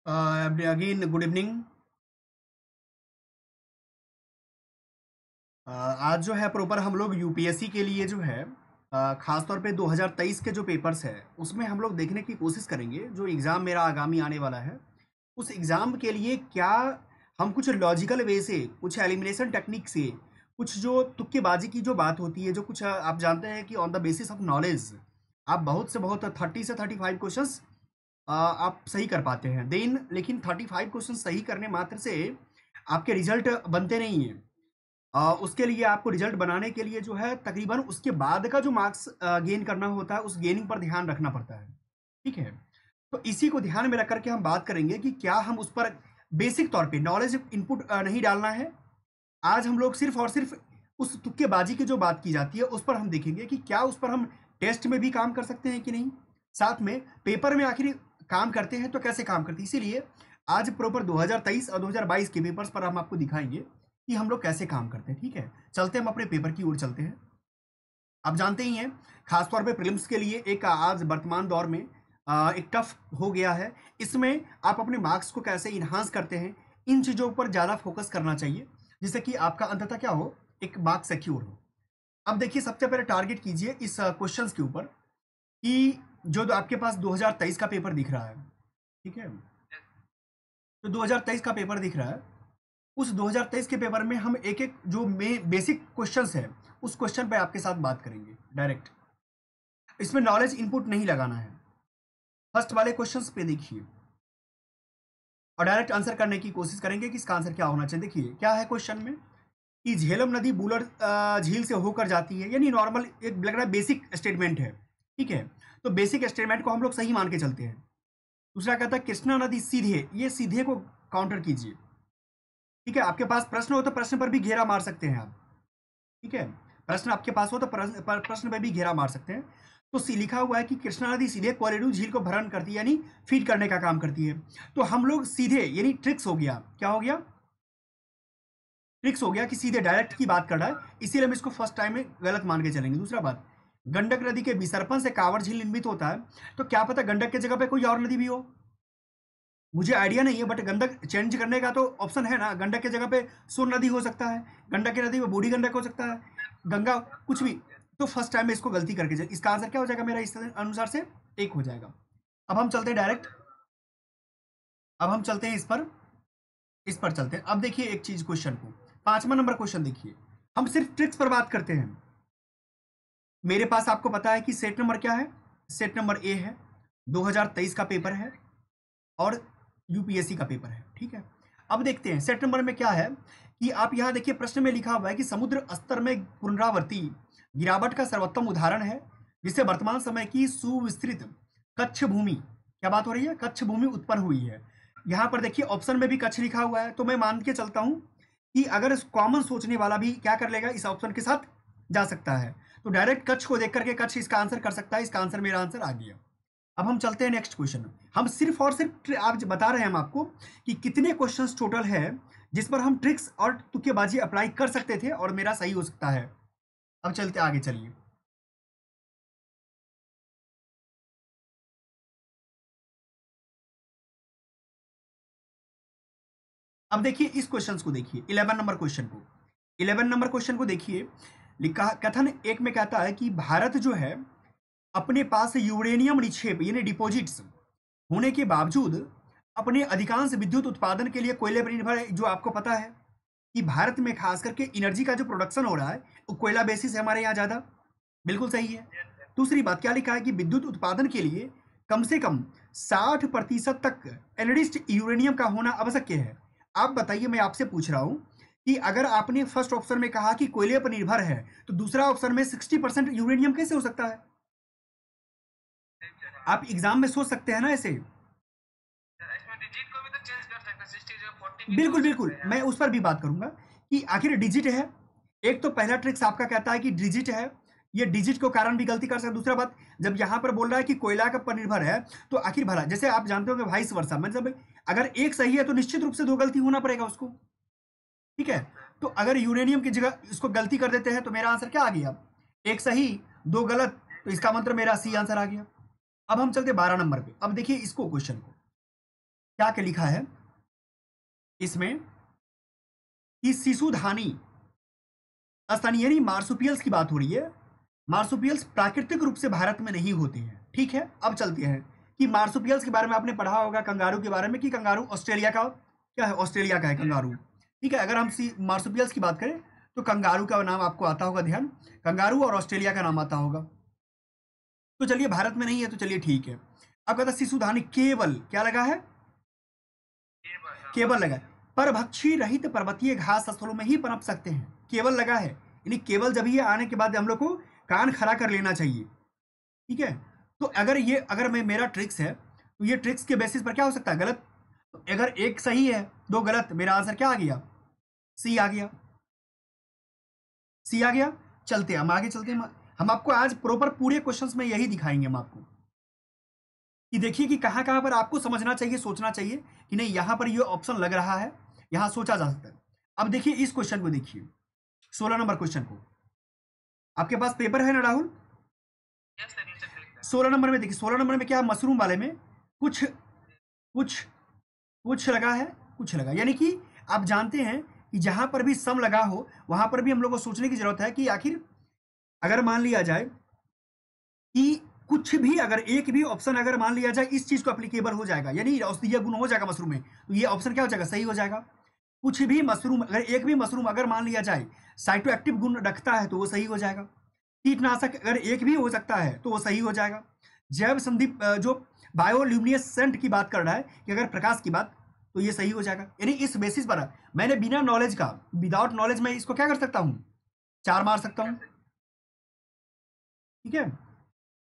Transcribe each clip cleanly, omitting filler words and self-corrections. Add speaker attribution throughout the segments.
Speaker 1: Again good evening. आज जो है प्रॉपर हम लोग यूपीएससी के लिए जो है खास तौर पे 2023 के जो पेपर्स है उसमें हम लोग देखने की कोशिश करेंगे। जो एग्ज़ाम मेरा आगामी आने वाला है उस एग्ज़ाम के लिए क्या हम कुछ लॉजिकल वे से, कुछ एलिमिनेशन टेक्निक से, कुछ जो तुक्केबाजी की जो बात होती है, जो कुछ आप जानते हैं कि on the basis of knowledge आप बहुत से बहुत 30 से 35 क्वेश्चंस आप सही कर पाते हैं। देन लेकिन 35 क्वेश्चन सही करने मात्र से आपके रिजल्ट बनते नहीं हैं। उसके लिए आपको रिजल्ट बनाने के लिए जो है तकरीबन उसके बाद का जो मार्क्स गेन करना होता है उस गेनिंग पर ध्यान रखना पड़ता है। ठीक है, तो इसी को ध्यान में रख करके हम बात करेंगे कि क्या हम उस पर बेसिक तौर पे नॉलेज इनपुट नहीं डालना है। आज हम लोग सिर्फ और सिर्फ उस तुक्केबाजी की जो बात की जाती है उस पर हम देखेंगे कि क्या उस पर हम टेस्ट में भी काम कर सकते हैं कि नहीं, साथ में पेपर में आखिर काम करते हैं तो कैसे काम करते हैं। इसीलिए आज प्रॉपर 2023 और 2022 के पेपर्स पर हम आपको दिखाएंगे कि हम लोग कैसे काम करते हैं। ठीक है, चलते हम अपने पेपर की ओर चलते हैं। आप जानते ही हैं खासतौर पे प्रीलिम्स के लिए एक आज वर्तमान दौर में एक टफ हो गया है। इसमें आप अपने मार्क्स को कैसे इन्हांस करते हैं, इन चीज़ों पर ज़्यादा फोकस करना चाहिए जिससे कि आपका अंततः क्या हो, एक मार्क सिक्योर हो। अब देखिए, सबसे पहले टारगेट कीजिए इस क्वेश्चंस के ऊपर कि जो आपके पास 2023 का पेपर दिख रहा है। ठीक है, तो 2023 का पेपर दिख रहा है, उस 2023 के पेपर में हम एक एक जो बेसिक क्वेश्चंस है उस क्वेश्चन पे आपके साथ बात करेंगे डायरेक्ट। इसमें नॉलेज इनपुट नहीं लगाना है। फर्स्ट वाले क्वेश्चंस पे देखिए और डायरेक्ट आंसर करने की कोशिश करेंगे कि इसका आंसर क्या होना चाहिए। देखिए क्या है क्वेश्चन में कि झेलम नदी बुलर झील से होकर जाती है, यानी नॉर्मल एक लग रहा है बेसिक स्टेटमेंट है। ठीक है, तो बेसिक स्टेटमेंट को हम लोग सही मान के चलते हैं। दूसरा कहता है कृष्णा नदी सीधे, ये सीधे को काउंटर कीजिए। ठीक है, आपके पास प्रश्न हो तो प्रश्न पर भी घेरा मार सकते हैं आप। ठीक है, प्रश्न आपके पास हो तो प्रश्न पे भी घेरा मार सकते हैं। तो सी लिखा हुआ है कि कृष्णा नदी सीधे कोलेडू झील को भरण करती है, यानी फीड करने का काम करती है। तो हम लोग सीधे यानी ट्रिक्स हो गया, क्या हो गया, ट्रिक्स हो गया कि सीधे डायरेक्ट की बात कर रहा है, इसीलिए हम इसको फर्स्ट टाइम में गलत मान के चलेंगे। दूसरा बात, गंडक नदी के विसर्पण से कांवड़ झील निर्मित होता है, तो क्या पता गंडक की जगह पे कोई और नदी भी हो, मुझे आइडिया नहीं है, बट गंडक चेंज करने का तो ऑप्शन है ना। गंडक की जगह पे सोन नदी हो सकता है, गंडक की नदी में बूढ़ी गंडक हो सकता है, गंगा, कुछ भी। तो फर्स्ट टाइम में इसको गलती करके जाए, इसका आंसर क्या हो जाएगा मेरा, इस अनुसार से एक हो जाएगा। अब हम चलते हैं डायरेक्ट, अब हम चलते हैं इस पर चलते हैं। अब देखिए एक चीज, क्वेश्चन को 5वां नंबर क्वेश्चन देखिए, हम सिर्फ ट्रिक्स पर बात करते हैं। मेरे पास आपको पता है कि सेट नंबर क्या है, सेट नंबर ए है, 2023 का पेपर है और यूपीएससी का पेपर है। ठीक है, अब देखते हैं सेट नंबर में क्या है कि आप यहाँ देखिए प्रश्न में लिखा हुआ है कि समुद्र स्तर में पुनरावर्ती गिरावट का सर्वोत्तम उदाहरण है जिससे वर्तमान समय की सुविस्तृत कच्छ भूमि, क्या बात हो रही है, कच्छ भूमि उत्पन्न हुई है। यहाँ पर देखिए ऑप्शन में भी कच्छ लिखा हुआ है, तो मैं मान के चलता हूँ कि अगर कॉमन सोचने वाला भी क्या कर लेगा, इस ऑप्शन के साथ जा सकता है। तो डायरेक्ट कच्छ को देख करके कच्छ इसका आंसर कर सकता है। इसका आंसर, मेरा आंसर आ गया। अब हम चलते हैं नेक्स्ट क्वेश्चन। हम सिर्फ और सिर्फ आप बता रहे हैं हम आपको कि कितने क्वेश्चंस टोटल है जिस पर हम ट्रिक्स और तुक्केबाजी अप्लाई कर सकते थे और मेरा सही हो सकता है। अब चलते आगे, चलिए। अब देखिए इस क्वेश्चन को देखिए, 11 नंबर क्वेश्चन को देखिए। लिखा कथन एक में कहता है कि भारत जो है अपने पास यूरेनियम निक्षेप यानी डिपॉजिट्स होने के बावजूद अपने अधिकांश विद्युत उत्पादन के लिए कोयले पर निर्भर है। जो आपको पता है कि भारत में खास करके एनर्जी का जो प्रोडक्शन हो रहा है वो कोयला बेसिस है हमारे यहाँ ज़्यादा, बिल्कुल सही है। दूसरी बात क्या लिखा है कि विद्युत उत्पादन के लिए कम से कम 60% तक एनरिच्ड यूरेनियम का होना आवश्यक है। आप बताइए, मैं आपसे पूछ रहा हूं कि अगर आपने फर्स्ट ऑप्शन में कहा कि कोयले पर निर्भर है तो दूसरा ऑप्शन में 60% यूरेनियम कैसे हो सकता है। आप एग्जाम में सोच सकते हैं ना ऐसे। बिल्कुल बिल्कुल, मैं उस पर भी बात करूंगा कि आखिर डिजिट है। एक तो पहला ट्रिक्स आपका कहता है कि डिजिट है, ये डिजिट के कारण भी गलती कर सकते। दूसरा बात, जब यहां पर बोल रहा है कि कोयला का पर निर्भर है तो आखिर भला, जैसे आप जानते हो कि वाइस वर्सा, मतलब अगर एक सही है तो निश्चित रूप से दो गलती होना पड़ेगा उसको। ठीक है, तो अगर यूरेनियम की जगह इसको गलती कर देते हैं तो मेरा आंसर क्या आ गया, एक सही दो गलत, तो इसका मतलब मेरा सी आंसर आ गया। अब हम चलते 12 नंबर पे। अब देखिए इसको, क्वेश्चन को क्या क्या लिखा है इसमें कि शिशुधानी स्तनी यानी मार्सुपियल्स की बात हो रही है। मार्सुपियल्स प्राकृतिक रूप से भारत में नहीं होते हैं। ठीक है, अब चलते हैं कि मार्सुपियल्स के बारे में आपने पढ़ा होगा, कंगारू के बारे में, कि कंगारू ऑस्ट्रेलिया का क्या है, ऑस्ट्रेलिया का है कंगारू। ठीक है, अगर हम मार्सुपियल्स की बात करें तो कंगारू का नाम आपको आता होगा, ध्यान, कंगारू और ऑस्ट्रेलिया का नाम आता होगा। तो चलिए भारत में नहीं है तो चलिए ठीक है। अब कहता शिशुधानी केवल क्या लगा है, केवल लगा है, परभक्षी रहित पर्वतीय घास स्थलों में ही पनप सकते हैं। केवल लगा है यानी केवल जब ये आने के बाद हम लोग को कान खड़ा कर लेना चाहिए। ठीक है, तो अगर मैं मेरा ट्रिक्स है तो ये ट्रिक्स के बेसिस पर क्या हो सकता है, गलत। तो अगर एक सही है दो गलत, मेरा आंसर क्या आ गया, सी आ गया, सी आ गया। चलते हम आगे, चलते हम आपको आज प्रॉपर पूरे क्वेश्चंस में यही दिखाएंगे हम आपको कि देखिए कि कहां कहां पर आपको समझना चाहिए, सोचना चाहिए कि नहीं यहां पर ये ऑप्शन लग रहा है, यहां सोचा जा सकता है। अब देखिए इस क्वेश्चन को, देखिए 16 नंबर क्वेश्चन को, आपके पास पेपर है ना राहुल? 16 नंबर में देखिए, 16 नंबर में क्या है, मशरूम वाले में कुछ कुछ कुछ लगा है, कुछ लगा, यानी कि आप जानते हैं कि जहां पर भी सम लगा हो वहां पर भी हम लोग को सोचने की जरूरत है कि आखिर अगर मान लिया जाए कि कुछ भी, अगर एक भी ऑप्शन अगर मान लिया जाए इस चीज को एप्लीकेबल हो जाएगा, यानी औषधीय गुण हो जाएगा मशरूम में, तो ये ऑप्शन क्या हो जाएगा, सही हो जाएगा। कुछ भी मशरूम, अगर एक भी मशरूम अगर मान लिया जाए साइटो एक्टिव गुण रखता है तो वो सही हो जाएगा। कीटनाशक अगर एक भी हो सकता है तो वो सही हो जाएगा। जैव संधि जो बायोल्यूमिनेसेंट की बात कर रहा है कि अगर प्रकाश की बात, तो ये सही हो जाएगा। यानी इस बेसिस पर मैंने बिना नॉलेज का, विदाउट नॉलेज में इसको क्या कर सकता हूं, 4 मार सकता हूं। ठीक है,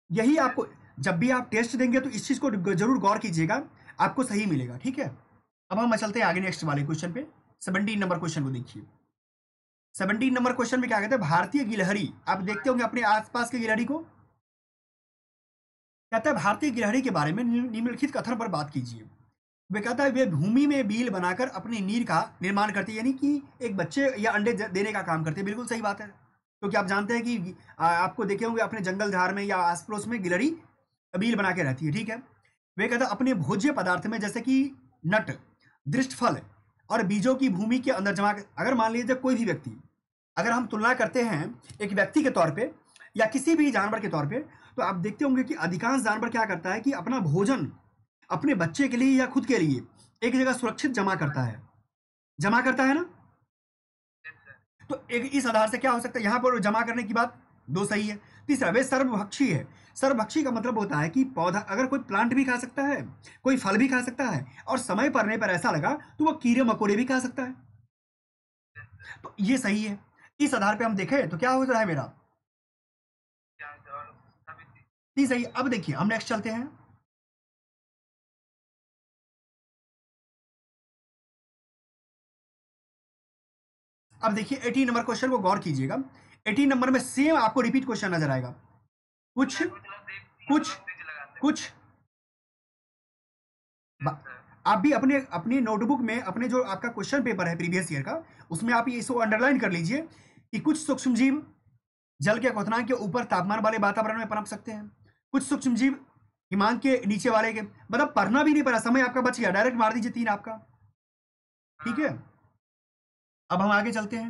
Speaker 1: यही आपको, जब भी आप टेस्ट देंगे तो इस चीज को जरूर गौर कीजिएगा, आपको सही मिलेगा। ठीक है, अब हम चलते हैं आगे नेक्स्ट वाले क्वेश्चन पे। 17 नंबर क्वेश्चन को देखिए। 17 नंबर क्वेश्चन में क्या कहते हैं, भारतीय गिलहरी, आप देखते होंगे अपने आसपास के गिलहरी को, कहता है भारतीय गिलहरी के बारे में निम्नलिखित कथन पर बात कीजिए। वे कहता है वे भूमि में बील बनाकर अपनी नीर का निर्माण करती है, यानी कि एक बच्चे या अंडे देने का काम करती है। बिल्कुल सही बात है, क्योंकि आप जानते हैं कि आपको देखे होंगे अपने जंगल झाड़ में या आस पड़ोस में गिलहरी बील बना के रहती है। ठीक है, वे कहता है अपने भोज्य पदार्थ में जैसे कि नट, दृष्ट फल और बीजों की भूमि के अंदर जमा, अगर मान लीजिए कोई भी व्यक्ति, अगर हम तुलना करते हैं एक व्यक्ति के तौर पे या किसी भी जानवर के तौर पे, तो आप देखते होंगे कि अधिकांश जानवर क्या करता है कि अपना भोजन अपने बच्चे के लिए या खुद के लिए एक जगह सुरक्षित जमा करता है, जमा करता है ना। तो एक इस आधार से क्या हो सकता है, यहां पर जमा करने की बात दो सही है। तीसरा, वे सर्वभक्षी है। सर्वभक्षी का मतलब होता है कि पौधा, अगर कोई प्लांट भी खा सकता है, कोई फल भी खा सकता है, और समय पड़ने पर ऐसा लगा तो वो कीड़े मकोड़े भी खा सकता है, तो ये सही है। इस आधार पे हम देखें तो क्या हो रहा है मेरा, तीन सही। अब देखिए हम नेक्स्ट चलते हैं। अब देखिए 18 नंबर क्वेश्चन को गौर कीजिएगा। 18 नंबर में सेम आपको रिपीट क्वेश्चन नजर आएगा, कुछ कुछ कुछ आप भी अपने अपनी नोटबुक में, अपने जो आपका क्वेश्चन पेपर है प्रीवियस ईयर का, उसमें आप इसको अंडरलाइन कर लीजिए कि कुछ सूक्ष्म जीव जल के क्वथनांक के ऊपर तापमान वाले वातावरण में पनप सकते हैं, कुछ सूक्ष्म जीव हिमांक के नीचे वाले के, मतलब पढ़ना भी नहीं पड़ा, समय आपका बच गया, डायरेक्ट मार दीजिए 3 आपका। ठीक है, अब हम आगे चलते हैं।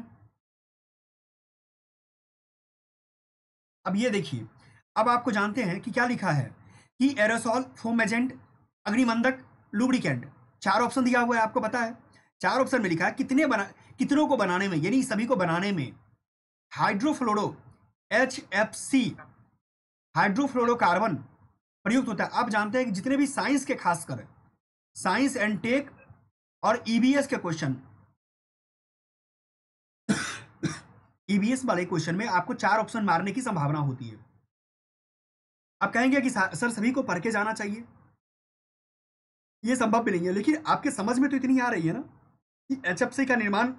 Speaker 1: अब ये देखिए, अब आपको जानते हैं कि क्या लिखा है कि एरोसॉल, फोम एजेंट, अग्निमंदक, लुब्रिकेंट, 4 ऑप्शन दिया हुआ है, आपको पता है। 4 ऑप्शन में लिखा है कितनों को बनाने में, यानी सभी को बनाने में हाइड्रोफ्लोरो HFC हाइड्रोफ्लोरोकार्बन प्रयुक्त होता है। आप जानते हैं कि जितने भी साइंस के, खासकर साइंस एंड टेक और ईबीएस के क्वेश्चन, ईबीएस वाले क्वेश्चन में आपको 4 ऑप्शन मारने की संभावना होती है। आप कहेंगे कि सर सभी को पढ़ के जाना चाहिए, ये संभव भी नहीं है, लेकिन आपके समझ में तो इतनी आ रही है ना कि HFC का निर्माण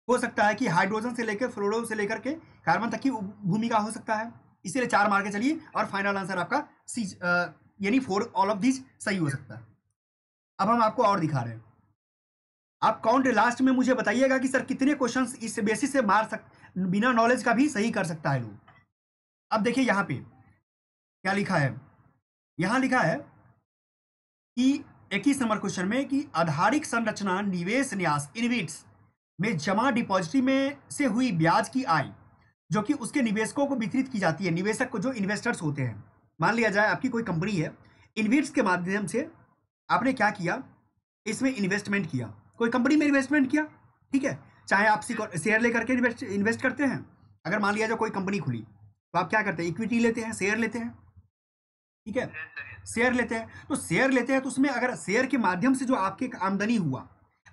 Speaker 1: हो सकता है कि हाइड्रोजन से लेकर फ्लोरो से लेकर के कार्बन तक की भूमिका हो सकता है, इसीलिए 4 मार के चलिए, और फाइनल आंसर आपका सी, यानी 4 ऑल ऑफ दीज सही हो सकता है। अब हम आपको और दिखा रहे हैं, आप काउंट लास्ट में मुझे बताइएगा कि सर कितने क्वेश्चंस इस बेसिस से बिना नॉलेज का भी सही कर सकता है लोग। अब देखिए यहां पे क्या लिखा है, यहां लिखा है कि 21 नंबर क्वेश्चन में कि आधारिक संरचना निवेश न्यास इनविट्स में जमा डिपॉजिटरी में से हुई ब्याज की आय जो कि उसके निवेशकों को वितरित की जाती है। निवेशक को जो इन्वेस्टर्स होते हैं, मान लिया जाए आपकी कोई कंपनी है, इनविट्स के माध्यम से आपने क्या किया, इसमें इन्वेस्टमेंट किया, कोई कंपनी में इन्वेस्टमेंट किया, ठीक है, चाहे आप शेयर लेकर के इन्वेस्ट करते हैं। अगर मान लिया जाए कोई कंपनी खुली तो आप क्या करते हैं, इक्विटी लेते हैं, शेयर लेते हैं, ठीक है, शेयर लेते हैं। तो शेयर लेते हैं तो उसमें अगर शेयर के माध्यम से जो आपके आमदनी हुआ,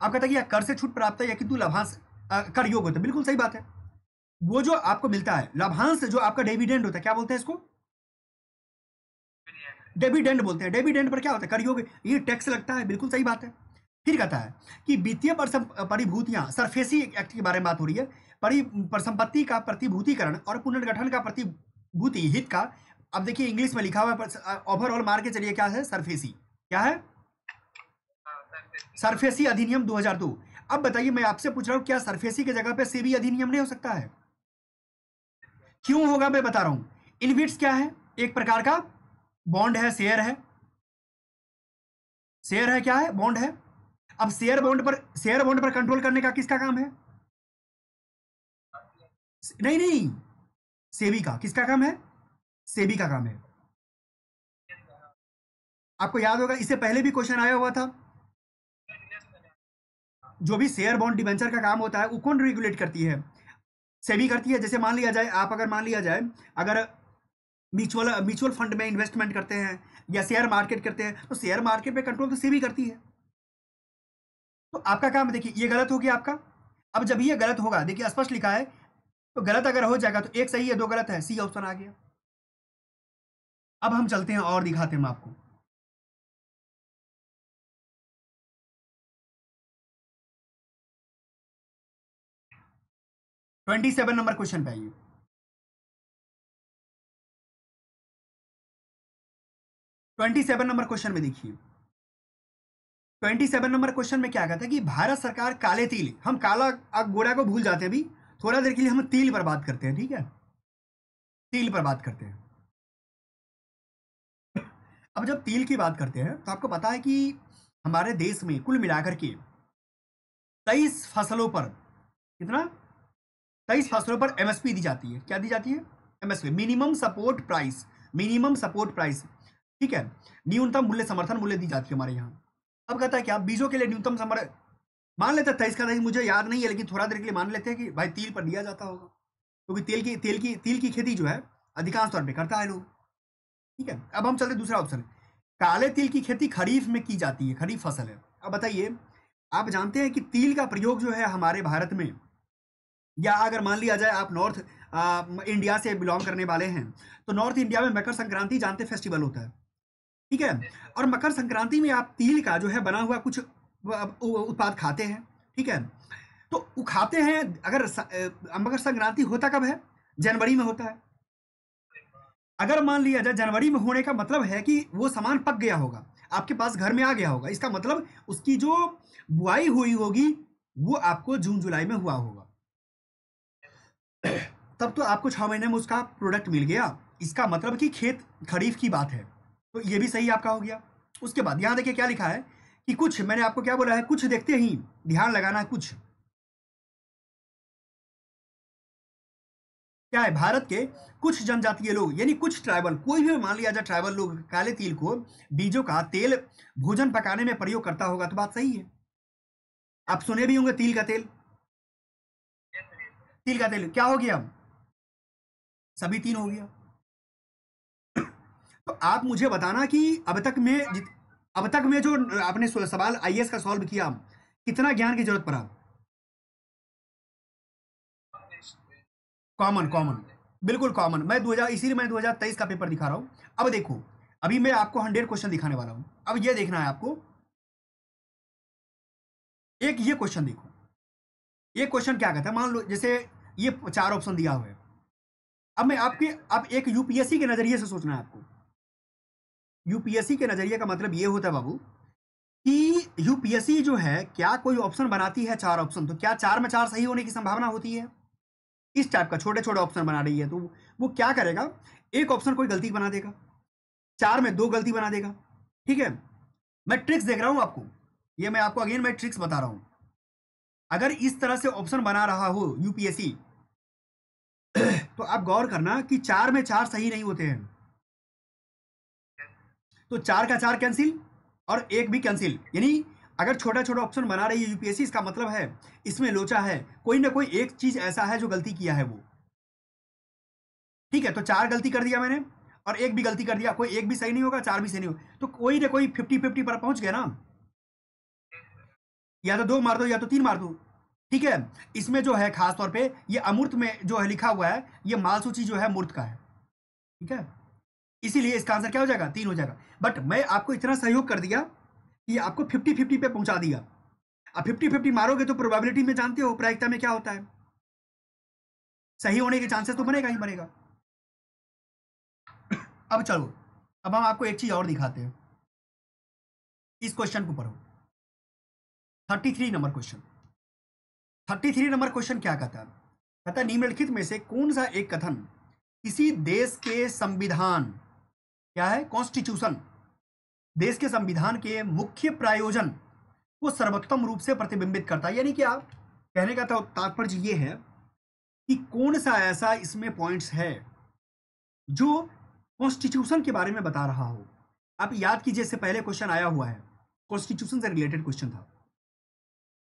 Speaker 1: आप कहते हैं कि या कर से छूट प्राप्त है या किंतु लाभांश कर योग होता है, बिल्कुल सही बात है। वो जो आपको मिलता है लाभांश, जो आपका डिविडेंड होता है, क्या बोलते हैं इसको, डिविडेंड बोलते हैं। डिविडेंड पर क्या होता है, कर योग, ये टैक्स लगता है, बिल्कुल सही बात है। फिर कहता है कि वित्तीय परिभूतियां, सरफेसी एक्ट के बारे में बात हो रही है, परिसंपत्ति का प्रतिभूतिकरण और पुनर्गठन का प्रतिभूति हित का। अब देखिए इंग्लिश में लिखा हुआ है, ओवरऑल मार के चलिए, क्या है सरफेसी, क्या है सरफेसी अधिनियम 2002। अब बताइए, मैं आपसे पूछ रहा हूं, क्या सरफेसी की जगह पे सेबी अधिनियम नहीं हो सकता है? क्यों होगा, मैं बता रहा हूं। इनविट्स क्या है, एक प्रकार का बॉन्ड है, शेयर है, शेयर है, क्या है, बॉन्ड है। अब शेयर बॉन्ड पर कंट्रोल करने का किसका काम है? नहीं नहीं, सेबी का। किसका काम है? सेबी का काम है। आपको याद होगा इससे पहले भी क्वेश्चन आया हुआ था। जो भी शेयर बॉन्ड डिबेंचर का काम होता है वो कौन रेगुलेट करती है? सेबी करती है। जैसे मान लिया जाए, आप अगर मान लिया जाए अगर म्यूचुअल फंड में इन्वेस्टमेंट करते हैं या शेयर मार्केट करते हैं, तो शेयर मार्केट पे कंट्रोल तो सेबी करती है। तो आपका काम, देखिए ये गलत हो गया आपका। अब जब ये गलत होगा, देखिए स्पष्ट लिखा है, तो गलत अगर हो जाएगा तो एक सही है, दो गलत है, सी ऑप्शन आ गया। अब हम चलते हैं और दिखाते हैं आपको। ट्वेंटी 27 नंबर क्वेश्चन पे आइए। 27 नंबर क्वेश्चन में देखिए, 27 नंबर क्वेश्चन में क्या कहता है कि भारत सरकार काले तिल, हम काला गोरा को भूल जाते हैं, अभी थोड़ा देर के लिए हम तिल पर बात करते हैं, ठीक है, तिल पर बात करते हैं। अब जब तिल की बात करते हैं तो आपको पता है कि हमारे देश में कुल मिलाकर के 23 फसलों पर, कितना, 23 फसलों पर एमएसपी दी जाती है। क्या दी जाती है? MSP, minimum support price, minimum support price, ठीक है, न्यूनतम मूल्य, समर्थन मूल्य दी जाती है हमारे यहाँ। अब कहता है क्या, बीजों के लिए न्यूनतम समर्थन, मान लेते हैं 23 का, मुझे याद नहीं है, लेकिन थोड़ा देर के लिए मान लेते हैं कि भाई तिल पर दिया जाता होगा, क्योंकि तिल की खेती जो है अधिकांश तौर पे करता है लोग, ठीक है। अब हम चलते दूसरा ऑप्शन, काले तिल की खेती खरीफ में की जाती है, खरीफ फसल है। अब बताइए, आप जानते हैं कि तिल का प्रयोग जो है हमारे भारत में, या अगर मान लिया जाए आप नॉर्थ इंडिया से बिलोंग करने वाले हैं, तो नॉर्थ इंडिया में मकर संक्रांति जानते फेस्टिवल होता है, ठीक है, और मकर संक्रांति में आप तिल का जो है बना हुआ कुछ उत्पाद खाते हैं, ठीक है। तो वो खाते हैं, अगर मकर संक्रांति होता कब है? जनवरी में होता है। अगर मान लिया जाए जनवरी में होने का मतलब है कि वो सामान पक गया होगा, आपके पास घर में आ गया होगा, इसका मतलब उसकी जो बुआई हुई होगी वो आपको जून जुलाई में हुआ होगा, तब तो आपको 6 महीने में उसका प्रोडक्ट मिल गया। इसका मतलब कि खेत खरीफ की बात है, तो ये भी सही आपका हो गया। उसके बाद यहां देखिए क्या लिखा है कि कुछ, मैंने आपको क्या बोला है, कुछ देखते ही ध्यान लगाना है, कुछ क्या है, भारत के कुछ जनजातीय लोग, यानी कुछ ट्राइबल, कोई भी मान लिया जाए ट्राइबल लोग काले तिल को बीजों का तेल भोजन पकाने में प्रयोग करता होगा, तो बात सही है। आप सुने भी होंगे तिल का तेल, तिल का तेल क्या हो गया, सभी तीन हो गया। तो आप मुझे बताना कि अब तक में जो आपने सवाल आईएएस का सॉल्व किया, कितना ज्ञान की जरूरत पड़ा? कॉमन, कॉमन, बिल्कुल कॉमन। मैं 2000, इसीलिए मैं 2023 का पेपर दिखा रहा हूं। अब देखो, अभी मैं आपको 100 क्वेश्चन दिखाने वाला हूं। अब ये देखना है आपको, एक ये क्वेश्चन देखो, ये क्वेश्चन क्या कहता है, मान लो जैसे ये 4 ऑप्शन दिया हुआ है। अब मैं आपके, अब एक यूपीएससी के नजरिए से सोचना है आपको। यूपीएससी के नजरिए का मतलब ये होता है बाबू कि यूपीएससी जो है, क्या कोई ऑप्शन बनाती है 4 ऑप्शन, तो क्या 4 में 4 सही होने की संभावना होती है? इस टाइप का छोटे छोटे ऑप्शन बना रही है, तो वो क्या करेगा, एक ऑप्शन कोई गलती बना देगा, 4 में 2 गलती बना देगा, ठीक है। मैं ट्रिक्स देख रहा हूं आपको, ये मैं आपको अगेन मैं ट्रिक्स बता रहा हूं। अगर इस तरह से ऑप्शन बना रहा हो यूपीएससी तो आप गौर करना कि 4 में 4 सही नहीं होते हैं, तो 4 का 4 कैंसिल और एक भी कैंसिल, यानी अगर छोटा छोटा ऑप्शन बना रही है यूपीएससी, इसका मतलब है इसमें लोचा है, कोई ना कोई एक चीज ऐसा है जो गलती किया है वो। ठीक है, तो 4 गलती कर दिया मैंने और एक भी गलती कर दिया, कोई एक भी सही नहीं होगा, 4 भी सही नहीं होगा, तो कोई ना कोई 50-50 पर पहुंच गया ना, या तो 2 मार दो या तो 3 मार दो। ठीक है, इसमें जो है खास तौर पे ये अमूर्त में जो है लिखा हुआ है, ये मालसूची जो है मूर्त का है। ठीक है, इसीलिए इसका आंसर क्या हो जाएगा, 3 हो जाएगा। बट मैं आपको इतना सहयोग कर दिया कि आपको 50-50 पे पहुंचा दिया। अब 50-50 मारोगे तो प्रोबेबिलिटी में जानते हो प्रायिकता में क्या होता है, सही होने के चांसेस तो बनेगा ही बनेगा। अब चलो, अब हम आपको एक चीज और दिखाते हैं, इस क्वेश्चन को पढ़ो। 33 नंबर क्वेश्चन, 33 नंबर क्वेश्चन क्या कहता है, कहता है निम्नलिखित में से कौन सा एक कथन किसी देश के संविधान, क्या है, कॉन्स्टिट्यूशन, देश के संविधान के मुख्य प्रायोजन को सर्वोत्तम रूप से प्रतिबिंबित करता है। यानी क्या कहने का तात्पर्य ये है कि कौन सा ऐसा इसमें पॉइंट्स है जो कॉन्स्टिट्यूशन के बारे में बता रहा हो। आप याद कीजिए, इससे पहले क्वेश्चन आया हुआ है, कॉन्स्टिट्यूशन से रिलेटेड क्वेश्चन था।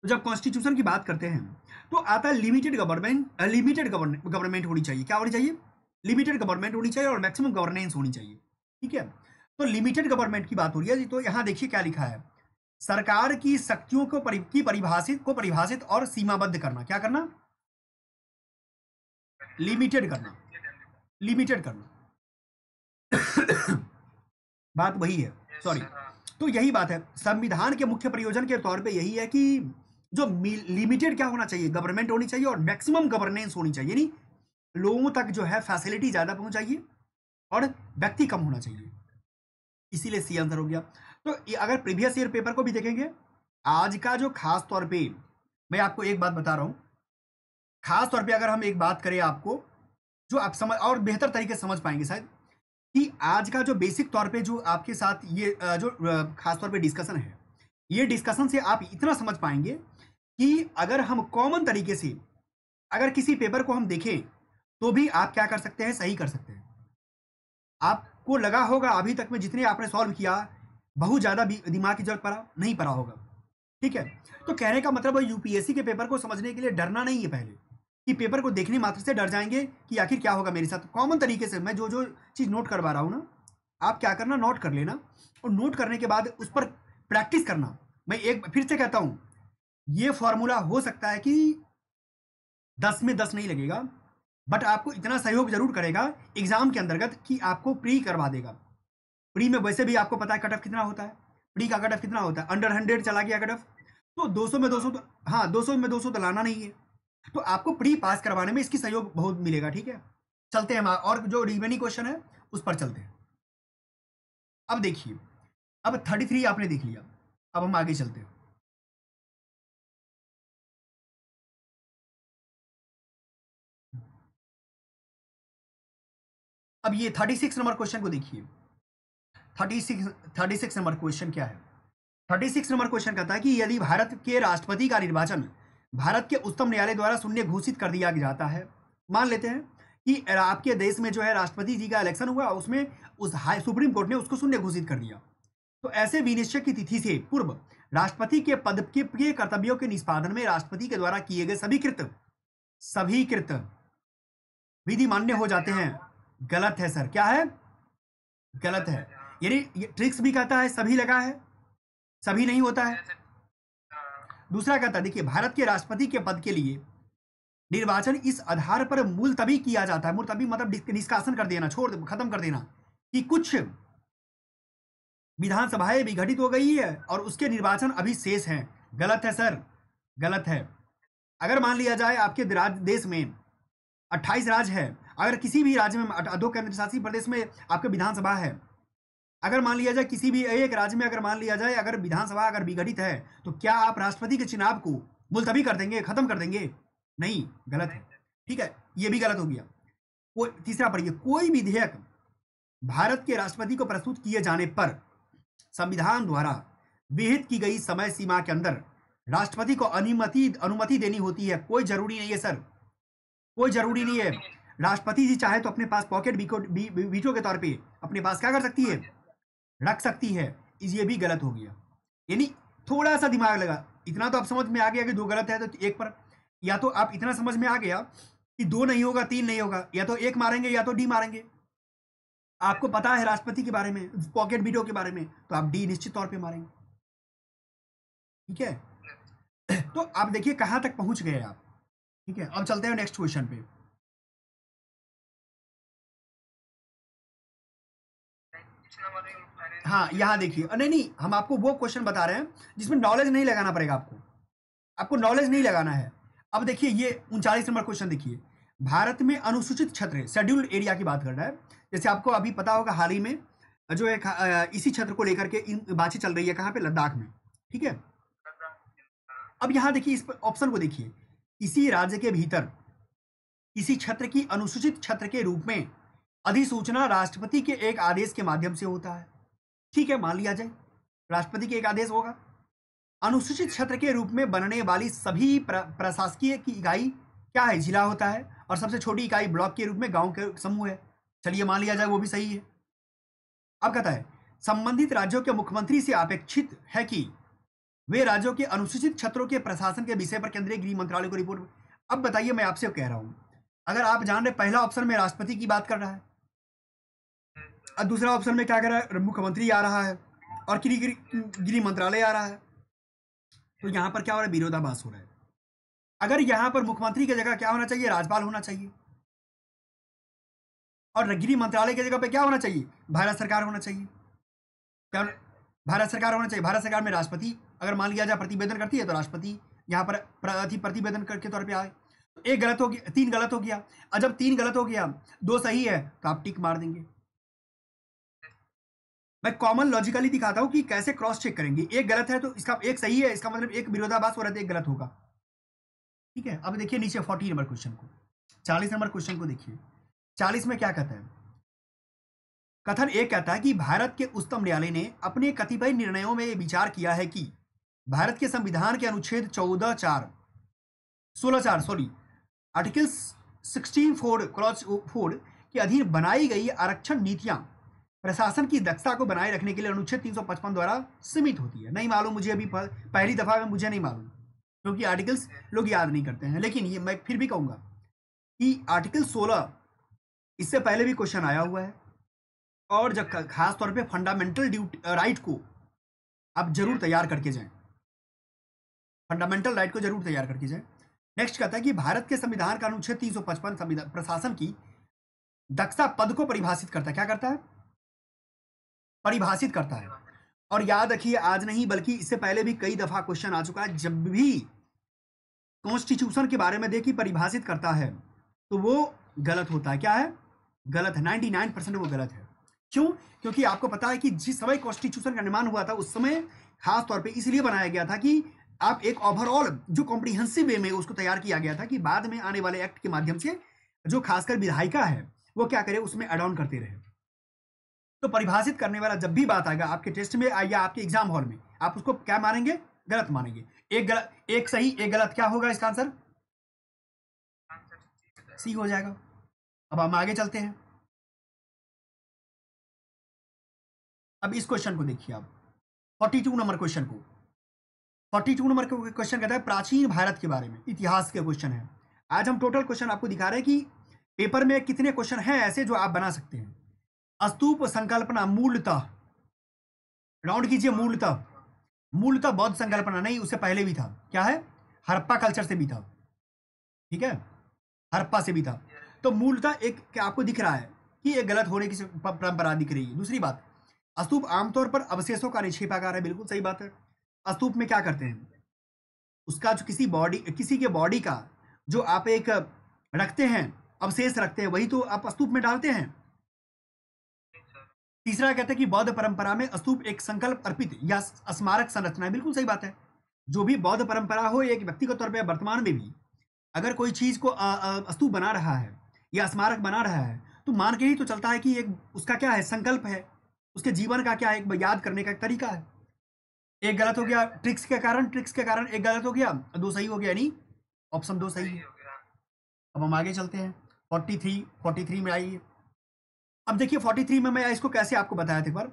Speaker 1: तो जब कॉन्स्टिट्यूशन की बात करते हैं तो आता है लिमिटेड गवर्नमेंट होनी चाहिए, क्या होनी चाहिए, लिमिटेड गवर्नमेंट होनी चाहिए और मैक्सिमम गवर्नेंस होनी चाहिए। ठीक है, तो लिमिटेड गवर्नमेंट की बात हो रही है, तो यहां देखिए क्या लिखा है, सरकार की शक्तियों को परिभाषित और सीमाबद्ध करना, क्या करना, लिमिटेड करना, लिमिटेड करना। बात वही है, सॉरी, तो यही बात है, संविधान के मुख्य प्रयोजन के तौर पे यही है कि जो लिमिटेड क्या होना चाहिए, गवर्नमेंट होनी चाहिए और मैक्सिमम गवर्नेंस होनी चाहिए, यानी लोगों तक जो है फैसिलिटी ज्यादा पहुंचाइए और व्यक्ति कम होना चाहिए, इसीलिए सी आंसर हो गया। तो अगर प्रीवियस ईयर पेपर को भी देखेंगे, आज का जो खास तौर पे मैं आपको एक बात बता रहा हूं, खास तौर पे अगर हम एक बात करें आपको जो आप समझ और बेहतर तरीके से समझ पाएंगे शायद, कि आज का जो बेसिक तौर पे जो आपके साथ ये जो खास तौर पे डिस्कशन है, ये डिस्कशन से आप इतना समझ पाएंगे कि अगर हम कॉमन तरीके से अगर किसी पेपर को हम देखें तो भी आप क्या कर सकते हैं, सही कर सकते हैं। आपको लगा होगा अभी तक में जितने आपने सॉल्व किया बहुत ज़्यादा दिमाग की जरूरत पड़ा नहीं पड़ा होगा। ठीक है, तो कहने का मतलब यूपीएससी के पेपर को समझने के लिए डरना नहीं है पहले, कि पेपर को देखने मात्र से डर जाएंगे कि आखिर क्या होगा मेरे साथ। कॉमन तरीके से मैं जो जो चीज़ नोट करवा रहा हूँ ना, आप क्या करना, नोट कर लेना और नोट करने के बाद उस पर प्रैक्टिस करना। मैं एक फिर से कहता हूँ, ये फॉर्मूला हो सकता है कि 10 में 10 नहीं लगेगा, बट आपको इतना सहयोग जरूर करेगा एग्जाम के अंतर्गत कि आपको प्री करवा देगा। प्री में वैसे भी आपको पता है कट ऑफ कितना होता है, प्री का कट ऑफ कितना होता है, अंडर 100 चला गया कट ऑफ, तो 200 में 200 तो, हाँ 200 में 200 तो लाना नहीं है, तो आपको प्री पास करवाने में इसकी सहयोग बहुत मिलेगा। ठीक है, चलते हैं हम और जो रिमेनिंग क्वेश्चन है उस पर चलते हैं। अब देखिए, अब 33 आपने देख लिया, अब हम आगे चलते हैं। अब ये 36 नंबर क्वेश्चन को देखिए, 36 नंबर क्वेश्चन क्या है, 36 नंबर क्वेश्चन कहता है कि यदि भारत के राष्ट्रपति का निर्वाचन भारत के उच्चतम न्यायालय द्वारा शून्य घोषित कर दिया जाता है, मान लेते हैं कि आपके देश में जो है राष्ट्रपति जी का इलेक्शन हुआ, उसमें उस हाई सुप्रीम कोर्ट ने उसको शून्य घोषित कर दिया, तो ऐसे विनिश्चय की तिथि से पूर्व राष्ट्रपति के पद के कर्तव्यों के निष्पादन में राष्ट्रपति के द्वारा किए गए सभी कृत विधि मान्य हो जाते हैं। गलत है सर, क्या है, गलत है, यानी ये ट्रिक्स भी कहता है सभी लगा है, सभी नहीं होता है। दूसरा कहता है, देखिए भारत के राष्ट्रपति के पद के लिए निर्वाचन इस आधार पर मुलतवी किया जाता है, मुलतवी मतलब निष्कासन कर देना, छोड़ खत्म कर देना, कि कुछ विधानसभाएं विघटित हो गई है और उसके निर्वाचन अभी शेष हैं। गलत है सर, गलत है। अगर मान लिया जाए आपके देश में 28 राज्य है, अगर किसी भी राज्य में 2 केंद्र शासित प्रदेश में आपके विधानसभा है, अगर मान लिया जाए किसी भी एक राज्य में अगर मान लिया जाए अगर विधानसभा अगर विघटित है, तो क्या आप राष्ट्रपति के चुनाव को मुलतवी कर देंगे, खत्म कर देंगे? नहीं, गलत है। ठीक है, ये भी गलत हो गया। वो तीसरा पढ़िए, कोई विधेयक भारत के राष्ट्रपति को प्रस्तुत किए जाने पर संविधान द्वारा विहित की गई समय सीमा के अंदर राष्ट्रपति को अनुमति देनी होती है। कोई जरूरी नहीं है सर, कोई जरूरी नहीं है। राष्ट्रपति जी चाहे तो अपने पास पॉकेट वीटो के तौर पे अपने पास क्या कर सकती है, रख सकती है। ये भी गलत हो गया। यानी थोड़ा सा दिमाग लगा, इतना तो आप समझ में आ गया कि दो गलत है तो एक पर, या तो आप इतना समझ में आ गया कि दो नहीं होगा, तीन नहीं होगा, या तो एक मारेंगे या तो डी मारेंगे। आपको पता है राष्ट्रपति के बारे में, पॉकेट वीटो के बारे में, तो आप डी निश्चित तौर पे मारेंगे। ठीक है, तो आप देखिए कहां तक पहुंच गए आप। ठीक है, अब चलते हैं नेक्स्ट क्वेश्चन पे। हाँ यहाँ देखिए, नहीं नहीं, हम आपको वो क्वेश्चन बता रहे हैं जिसमें नॉलेज नहीं लगाना पड़ेगा आपको, आपको नॉलेज नहीं लगाना है। अब देखिए ये 39 नंबर क्वेश्चन देखिए, भारत में अनुसूचित क्षेत्र शेड्यूल्ड एरिया की बात कर रहा है। जैसे आपको अभी पता होगा हाल ही में जो एक इसी क्षेत्र को लेकर के बातचीत चल रही है, कहाँ पे, लद्दाख में। ठीक है, अब यहाँ देखिए इस ऑप्शन को देखिए, इसी राज्य के भीतर इसी क्षेत्र की अनुसूचित क्षेत्र के रूप में अधिसूचना राष्ट्रपति के एक आदेश के माध्यम से होता है। ठीक है, मान लिया जाए राष्ट्रपति के एक आदेश होगा। अनुसूचित क्षेत्र के रूप में बनने वाली सभी प्रशासकीय की इकाई क्या है, जिला होता है, और सबसे छोटी इकाई ब्लॉक के रूप में गांव के समूह है। चलिए मान लिया जाए, वो भी सही है। अब कहता है संबंधित राज्यों के मुख्यमंत्री से अपेक्षित है कि वे राज्यों के अनुसूचित क्षेत्रों के प्रशासन के विषय पर केंद्रीय गृह मंत्रालय को रिपोर्ट। अब बताइए, मैं आपसे कह रहा हूं, अगर आप जान रहे पहला ऑप्शन में राष्ट्रपति की बात कर रहा है और दूसरा ऑप्शन में क्या कर रहा है, मुख्यमंत्री आ रहा है और गृह मंत्रालय आ रहा है, तो यहां पर क्या हो रहा है, विरोधाभास हो रहा है। अगर यहां पर मुख्यमंत्री की जगह क्या होना चाहिए, राज्यपाल होना चाहिए, और गृह मंत्रालय की जगह पे क्या होना चाहिए, भारत सरकार होना चाहिए। क्या भारत सरकार होना चाहिए। भारत सरकार में राष्ट्रपति अगर मान लिया जाए प्रतिवेदन करती है तो राष्ट्रपति यहाँ पर प्रतिवेदन के तौर पे आए। तो एक गलत हो गया, तीन गलत हो गया, और जब तीन गलत हो गया दो सही है तो आप टिक मार देंगे। मैं कॉमन लॉजिकली दिखाता हूं कि कैसे क्रॉस चेक करेंगे। एक गलत है तो इसका एक सही है, इसका मतलब एक विरोधाभास हो रहा है, एक गलत होगा। ठीक है, अब देखिए नीचे 40 नंबर क्वेश्चन को, 40 नंबर क्वेश्चन को देखिए। 40 में क्या कहता है, कथन एक कहता है कि भारत के उच्चतम न्यायालय ने अपने कतिपय निर्णयों में विचार किया है कि भारत के संविधान के अनुच्छेद 16 4 सॉरी आर्टिकल 16 क्लॉज 4 के अधीन बनाई गई आरक्षण नीतियां प्रशासन की दक्षता को बनाए रखने के लिए अनुच्छेद 355 द्वारा सीमित होती है। नहीं मालूम मुझे, अभी पहली दफा में मुझे नहीं मालूम, क्योंकि आर्टिकल्स लोग याद नहीं करते हैं। लेकिन ये मैं फिर भी कहूंगा कि आर्टिकल 16 इससे पहले भी क्वेश्चन आया हुआ है, और जब खास तौर पे फंडामेंटल राइट को आप जरूर तैयार करके जाएं, फंडामेंटल राइट को जरूर तैयार करके जाएं। नेक्स्ट कहता है कि भारत के संविधान का अनुच्छेद 355 संविधान प्रशासन की दक्षता पद को परिभाषित करता है। क्या करता है, परिभाषित करता है। और याद रखिए, आज नहीं बल्कि इससे पहले भी कई दफा क्वेश्चन आ चुका है, जब भी कॉन्स्टिट्यूशन के बारे में देखिए परिभाषित करता है तो वो गलत होता है। क्या है, गलत है, 99% वो गलत है। क्यों, क्योंकि आपको पता है कि जिस समय कॉन्स्टिट्यूशन का निर्माण हुआ था उस समय खास तौर पे इसलिए बनाया गया था कि आप एक ओवरऑल जो कॉम्प्रिहेंसिव वे में उसको तैयार किया गया था कि बाद में आने वाले एक्ट के माध्यम से जो खासकर विधायिका है वो क्या करे, उसमें एड ऑन करते रहे। तो परिभाषित करने वाला जब भी बात आएगा आपके टेस्ट में या आपके एग्जाम हॉल में, आप उसको क्या मानेंगे, गलत मानेंगे। एक गलत, एक सही, एक गलत, क्या होगा इसका आंसर, सी हो जाएगा। अब हम आगे चलते हैं। अब इस क्वेश्चन को देखिए आप, 42 नंबर क्वेश्चन को, 42 नंबर क्वेश्चन कहता है प्राचीन भारत के बारे में, इतिहास के क्वेश्चन है। आज हम टोटल क्वेश्चन आपको दिखा रहे हैं कि पेपर में कितने क्वेश्चन हैं ऐसे जो आप बना सकते हैं। स्तूप संकल्पना मूलतः, राउंड कीजिए, मूलतः, मूलतः बौद्ध संकल्पना नहीं, उससे पहले भी था। क्या है, हड़प्पा कल्चर से भी था। ठीक है, हड़प्पा से भी था। तो मूलतः एक क्या आपको दिख रहा है कि एक गलत होने की परंपरा दिख रही है। दूसरी बात, स्तूप आमतौर पर अवशेषों का निक्षेपागार है, बिल्कुल सही बात है। स्तूप में क्या करते हैं, उसका जो किसी के बॉडी का जो आप एक रखते हैं, अवशेष रखते हैं, वही तो आप स्तूप में डालते हैं। तीसरा कहते हैं कि बौद्ध परंपरा में स्तूप एक संकल्प अर्पित या स्मारक संरचना है, बिल्कुल सही बात है। जो भी बौद्ध परंपरा हो, एक व्यक्तिगत तौर पर वर्तमान में भी अगर कोई चीज को स्तूप बना रहा है या स्मारक बना रहा है तो मान के ही तो चलता है कि एक उसका क्या है, संकल्प है, उसके जीवन का क्या है, एक याद करने का एक तरीका है। एक गलत हो गया ट्रिक्स के कारण एक गलत हो गया, दो सही हो गया, यानी ऑप्शन दो सही है। अब हम आगे चलते हैं। 43 में आइए। अब देखिए 43 में मैं इसको कैसे आपको बताया था एक बार।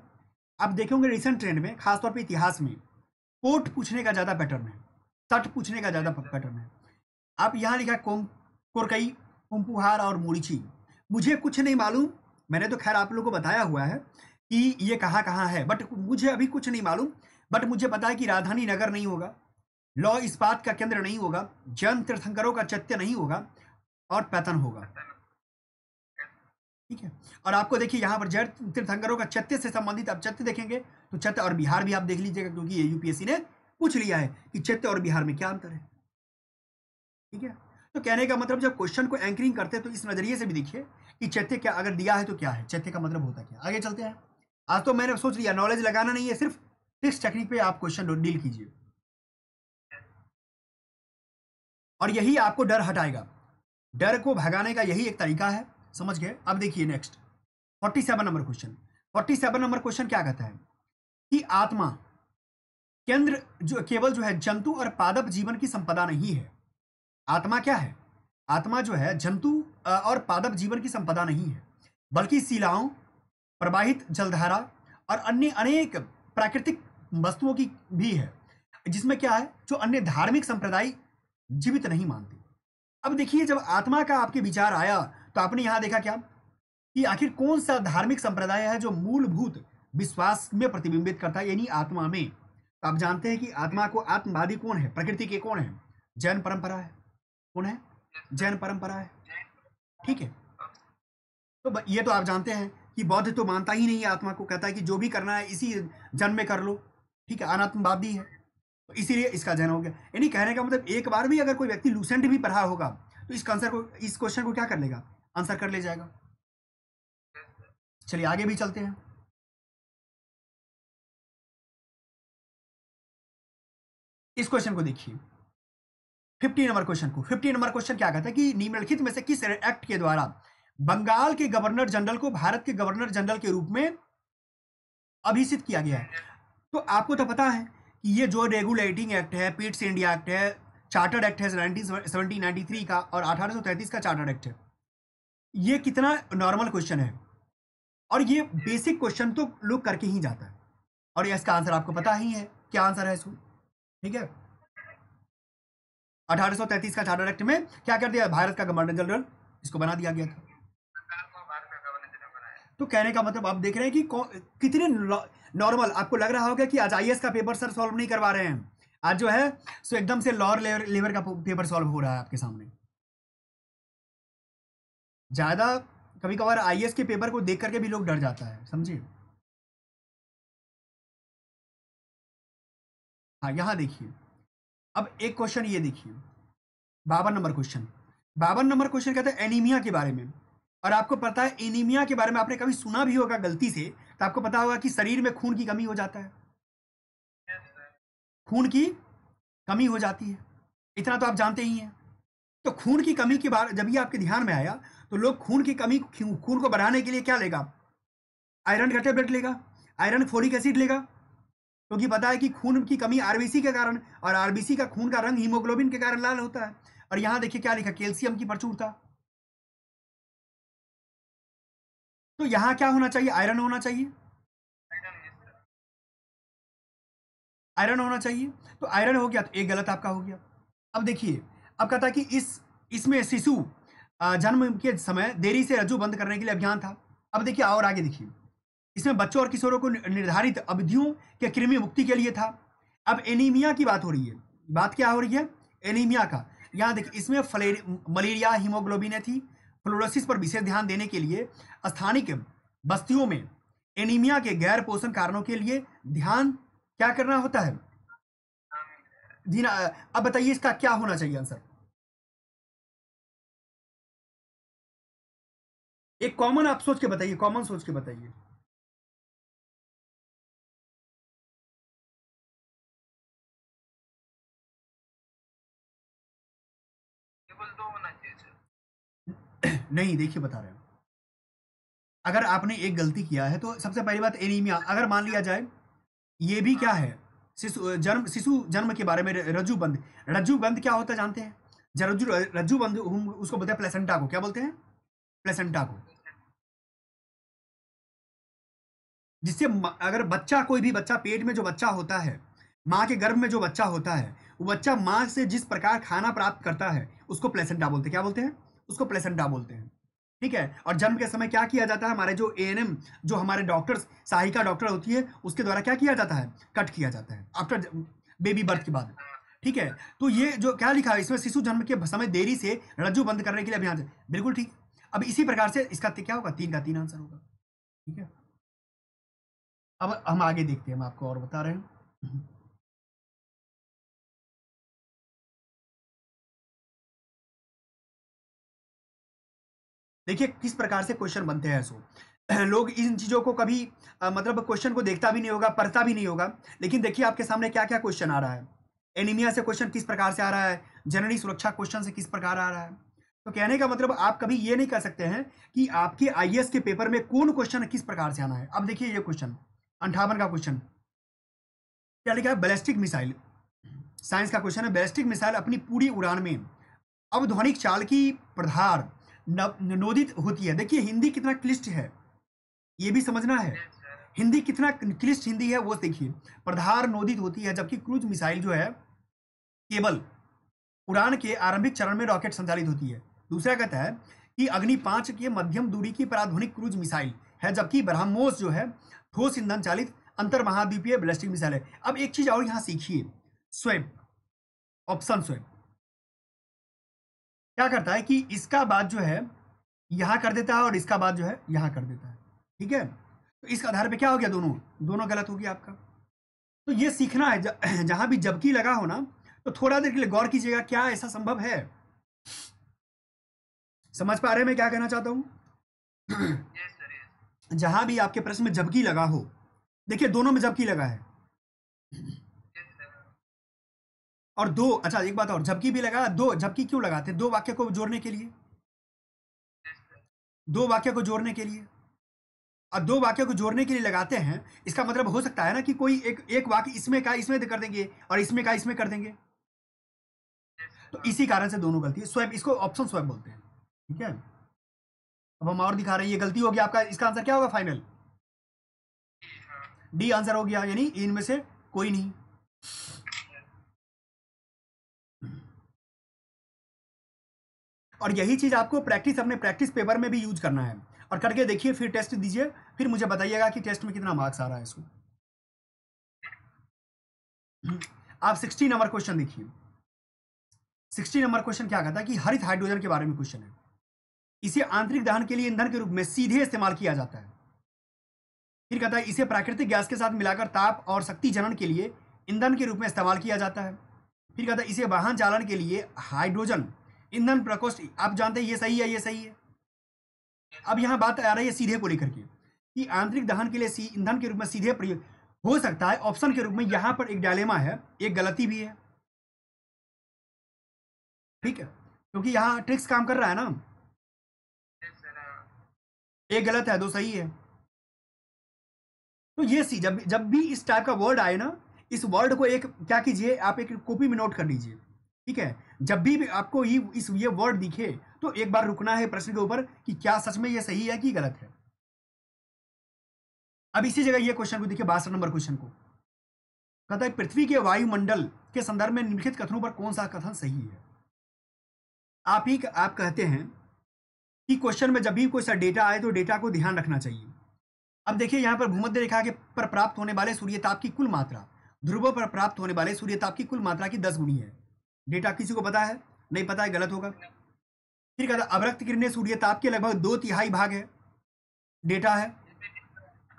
Speaker 1: आप देखेंगे रिसेंट ट्रेंड में, खासतौर पे इतिहास में, कोट पूछने का ज्यादा पैटर्न है, तट पूछने का ज्यादा पैटर्न है। आप यहाँ लिखा कोरकई, कुम्पुहार और मुरिची। मुझे कुछ नहीं मालूम, मैंने तो खैर आप लोगों को बताया हुआ है कि ये कहाँ कहाँ है, बट मुझे अभी कुछ नहीं मालूम। बट मुझे पता है कि राजधानी नगर नहीं होगा, लौ इस्पात का केंद्र नहीं होगा, जैन तीर्थंकरों का चैत्य नहीं होगा, और पैतन होगा। ठीक है। और आपको देखिए यहाँ पर जैन तीर्थंकरों का चैत्य से संबंधित आप चैत्य देखेंगे तो चैत्य और बिहार भी आप देख लीजिएगा, क्योंकि ये यूपीएससी ने पूछ लिया है कि चैत्य और बिहार में क्या अंतर है। ठीक है। तो कहने का मतलब जब क्वेश्चन को एंकरिंग करते हैं तो इस नजरिए से भी देखिए कि चैत्य क्या अगर दिया है तो क्या है, चैत्य का मतलब होता क्या। आगे चलते हैं। आज तो मैंने सोच लिया नॉलेज लगाना नहीं है, सिर्फ टिक्स टेक्निक पे आप क्वेश्चन डील कीजिए और यही आपको डर हटाएगा। डर को भगाने का यही एक तरीका है, समझ गए। अब देखिए next 47 number question. 47 number question क्या कहता है कि आत्मा केंद्र जो केवल जो है जंतु और पादप जीवन की संपदा नहीं है। आत्मा क्या है? आत्मा जो है जंतु और पादप जीवन की संपदा नहीं है, बल्कि शिलाओं, प्रवाहित जलधारा और अन्य अनेक प्राकृतिक वस्तुओं की भी है, जिसमें क्या है जो अन्य धार्मिक संप्रदाय जीवित नहीं मानते। अब देखिए जब आत्मा का आपके विचार आया तो आपने यहां देखा क्या कि आखिर कौन सा धार्मिक संप्रदाय है जो मूलभूत विश्वास में प्रतिबिंबित करता है, यानी आत्मा में। तो आप जानते हैं कि आत्मा को आत्मवादी कौन है, प्रकृति के कौन है? जैन परंपरा है। कौन है? जैन परंपरा है। ठीक है। तो ये तो आप जानते हैं कि बौद्ध तो मानता ही नहीं है आत्मा को, कहता है कि जो भी करना है इसी जन्म में कर लो। ठीक है, अनात्मवादी है, तो इसीलिए इसका जन्म हो गया। यानी कहने का मतलब एक बार भी अगर कोई व्यक्ति लूसेंट भी पढ़ा होगा तो इसका आंसर को, इस क्वेश्चन को क्या कर लेगा, आंसर कर ले जाएगा। चलिए आगे भी चलते हैं। इस क्वेश्चन को देखिए 50 नंबर क्वेश्चन को। 50 नंबर क्वेश्चन क्या कहता है कि निम्नलिखित में से किस एक्ट के द्वारा बंगाल के गवर्नर जनरल को भारत के गवर्नर जनरल के रूप में अभिषित किया गया है। तो आपको तो पता है कि ये जो रेगुलेटिंग एक्ट है, पिट्स इंडिया एक्ट है, चार्टर्ड एक्ट है 1793 का, और 1833 का चार्टर्ड एक्ट है। ये कितना नॉर्मल क्वेश्चन है और ये बेसिक क्वेश्चन तो लोग करके ही जाता है, और इसका आंसर आपको पता ही है क्या आंसर है इसको। ठीक है। 1833 का चार्टर एक्ट में क्या कर दिया, भारत का गवर्नर जनरल इसको बना दिया गया था। तो कहने का मतलब आप देख रहे हैं कि कितने नॉर्मल। आपको लग रहा होगा कि आज आईएएस का पेपर सर सॉल्व नहीं करवा रहे हैं, आज जो है सो एकदम से लोअर लेवल का पेपर सॉल्व हो रहा है आपके सामने। ज्यादा कभी कभार आईएएस के पेपर को देख करके भी लोग डर जाता है, समझिए। हाँ यहाँ देखिए, अब एक क्वेश्चन ये देखिए 52 नंबर क्वेश्चन। 52 नंबर क्वेश्चन कहता है एनीमिया के बारे में। और आपको पता है एनीमिया के बारे में आपने कभी सुना भी होगा गलती से, तो आपको पता होगा कि शरीर में खून की कमी हो जाता है, खून की कमी हो जाती है, इतना तो आप जानते ही हैं। तो खून की कमी के बारे जब ये आपके ध्यान में आया तो लोग खून की कमी, खून को बढ़ाने के लिए क्या लेगा, आयरन का टेबलेट लेगा, आयरन फोलिक एसिड लेगा, क्योंकि पता है कि खून की कमी आरबीसी के कारण, और आरबीसी का खून का रंग हीमोग्लोबिन के कारण लाल होता है। और यहां देखिए क्या लिखा, कैल्शियम की प्रचुरता। तो यहां क्या होना चाहिए, आयरन होना चाहिए, आयरन होना चाहिए। तो आयरन हो गया तो एक गलत आपका हो गया। अब देखिए, अब कहता है कि इसमें शिशु जन्म के समय देरी से रज्जु बंद करने के लिए अभियान था। अब देखिए और आगे देखिए, इसमें बच्चों और किशोरों को निर्धारित अवधियों के कृमि मुक्ति के लिए था। अब एनीमिया की बात हो रही है, बात क्या हो रही है, एनीमिया का। यहाँ देखिए इसमें मलेरिया, हीमोग्लोबिनेथी, फ्लोरोसिस पर विशेष ध्यान देने के लिए स्थानिक बस्तियों में एनीमिया के गैर पोषण कारणों के लिए ध्यान क्या करना होता है, दीना। अब बताइए इसका क्या होना चाहिए आंसर। एक कॉमन आप सोच के बताइए, कॉमन सोच के बताइए। नहीं देखिए बता रहे हैं, अगर आपने एक गलती किया है तो सबसे पहली बात एनीमिया, अगर मान लिया जाए ये भी क्या है, शिशु जन्म के बारे में रज्जुबंध। रज्जुबंध क्या होता है जानते हैं? रज्जुबंध हम उसको बोलते हैं प्लेसेंटा को। क्या बोलते हैं? प्लेसेंटा को। जिससे अगर बच्चा, कोई भी बच्चा, पेट में जो बच्चा होता है, माँ के गर्भ में जो बच्चा होता है, वो बच्चा माँ से जिस प्रकार खाना प्राप्त करता है उसको प्लेसेंटा बोलते हैं। क्या बोलते हैं? उसको प्लेसेंटा बोलते हैं। ठीक है। और जन्म के समय क्या किया जाता है? हमारे जो एएनएम, जो हमारे डॉक्टर्स, सहायिका डॉक्टर होती है, उसके द्वारा क्या किया जाता है? कट किया जाता है आफ्टर बेबी बर्थ के बाद। ठीक है। तो ये जो क्या लिखा है इसमें, शिशु जन्म के समय देरी से रज्जु बंद करने के लिए अभियान। बिल्कुल ठीक। अब इसी प्रकार से इसका क्या होगा? 3 का 3 आंसर होगा। ठीक है। अब हम आगे देखते हैं, हम आपको और बता रहे हैं। देखिए किस प्रकार से क्वेश्चन बनते हैं। सो लोग इन चीजों को कभी मतलब क्वेश्चन को देखता भी नहीं होगा, पढ़ता भी नहीं होगा, लेकिन देखिए आपके सामने क्या क्या क्वेश्चन आ रहा है। एनीमिया से क्वेश्चन किस प्रकार से आ रहा है, जननी सुरक्षा क्वेश्चन से किस प्रकार आ रहा है। तो कहने का मतलब आप कभी ये नहीं कह सकते हैं कि आपके आईएएस के पेपर में कौन क्वेश्चन किस प्रकार से आना है। अब देखिए ये क्वेश्चन 58 का क्वेश्चन क्या लिखा है? बैलिस्टिक मिसाइल, साइंस का क्वेश्चन है। बैलिस्टिक मिसाइल अपनी पूरी उड़ान में अवध्वनिक चाल की प्रधार नोदित होती है। देखिए हिंदी कितना क्लिष्ट है, ये भी समझना है। हिंदी कितना क्लिष्ट हिंदी है वो देखिए। प्रधार नोदित होती है, जबकि क्रूज मिसाइल जो है केवल उड़ान के आरंभिक चरण में रॉकेट संचालित होती है। दूसरा कहता है कि अग्नि 5 के मध्यम दूरी की पराध्वनिक क्रूज मिसाइल है, जबकि ब्रह्मोस जो है ठोस ईंधन चालित अंतर महाद्वीपीय बैलिस्टिक मिसाइल है। अब एक चीज और यहां सीखिए, स्वेप, ऑप्शन स्वेप क्या करता है कि इसका बात जो है यहां कर देता है और इसका बात जो है यहां कर देता है। ठीक है। तो इस आधार पे क्या हो गया? दोनों दोनों गलत हो गया आपका। तो ये सीखना है, जहां भी जबकि लगा हो ना, तो थोड़ा देर के लिए गौर कीजिएगा, क्या ऐसा संभव है? समझ पा रहे हैं मैं क्या कहना चाहता हूं? जहां भी आपके प्रश्न में जबकि लगा हो, देखिए दोनों में जबकि लगा है। और दो, अच्छा एक बात और, जबकि भी लगा, दो जबकि क्यों लगाते हैं? दो वाक्य को जोड़ने के लिए, दो वाक्य को जोड़ने के लिए। और दो वाक्य को जोड़ने के लिए लगाते हैं, इसका मतलब हो सकता है ना कि कोई एक वाक्य इसमें का इसमें कर देंगे और इसमें का इसमें कर देंगे। तो इसी कारण से दोनों गलती है। स्वैप, इसको ऑप्शन स्वैप बोलते हैं। ठीक है। अब हम और दिखा रहे हैं, ये गलती हो गया आपका। इसका आंसर क्या होगा फाइनल? डी आंसर हो गया, यानी इनमें से कोई नहीं। और यही चीज आपको प्रैक्टिस, अपने प्रैक्टिस पेपर में भी यूज करना है। और करके देखिए, फिर टेस्ट दीजिए, फिर मुझे बताइएगा कि टेस्ट में कितना मार्क्स आ रहा है इसको। आप 60 नंबर क्वेश्चन देखिए। 60 नंबर क्वेश्चन क्या कहता है कि हरित हाइड्रोजन के बारे में क्वेश्चन है। इसे आंतरिक दहन के लिए ईंधन के रूप में सीधे इस्तेमाल किया जाता है। फिर कहता है इसे प्राकृतिक गैस के साथ मिलाकर ताप और शक्ति जनन के लिए ईंधन के रूप में इस्तेमाल किया जाता है। फिर कहता है इसे वाहन चालन के लिए हाइड्रोजन ईंधन प्रकोष्ठ, आप जानते हैं ये सही है, ये सही है। अब यहां बात आ रही है सीधे को लेकर के कि आंतरिक दहन के लिए ईंधन के रूप में सीधे प्रयोग हो सकता है ऑप्शन के रूप में। यहां पर एक डायलेमा है, एक गलती भी है। ठीक है, क्योंकि यहां ट्रिक्स काम कर रहा है ना। एक गलत है, दो सही है। तो ये सी, जब जब भी इस टाइप का वर्ड आए ना, इस वर्ड को एक क्या कीजिए, आप एक कॉपी में नोट कर लीजिए। ठीक है। जब भी आपको ये वर्ड दिखे तो एक बार रुकना है प्रश्न के ऊपर कि क्या सच में ये सही है कि गलत है। अब इसी जगह ये क्वेश्चन को देखिए, 62 नंबर क्वेश्चन को कहता है पृथ्वी के वायुमंडल के संदर्भ में निम्नलिखित कथनों पर कौन सा कथन सही है। आप कहते हैं कि क्वेश्चन में जब भी कोई सा डेटा आए तो डेटा को ध्यान रखना चाहिए। अब देखिए यहां पर भूमध्य रेखा के पर प्राप्त होने वाले सूर्यताप की कुल मात्रा ध्रुवों पर प्राप्त होने वाले सूर्यताप की कुल मात्रा की 10 गुनी है। डेटा किसी को पता है? नहीं पता है, गलत होगा। फिर कहता है अवरक्त किरणें सूर्यताप के लगभग 2/3 भाग है। डेटा है,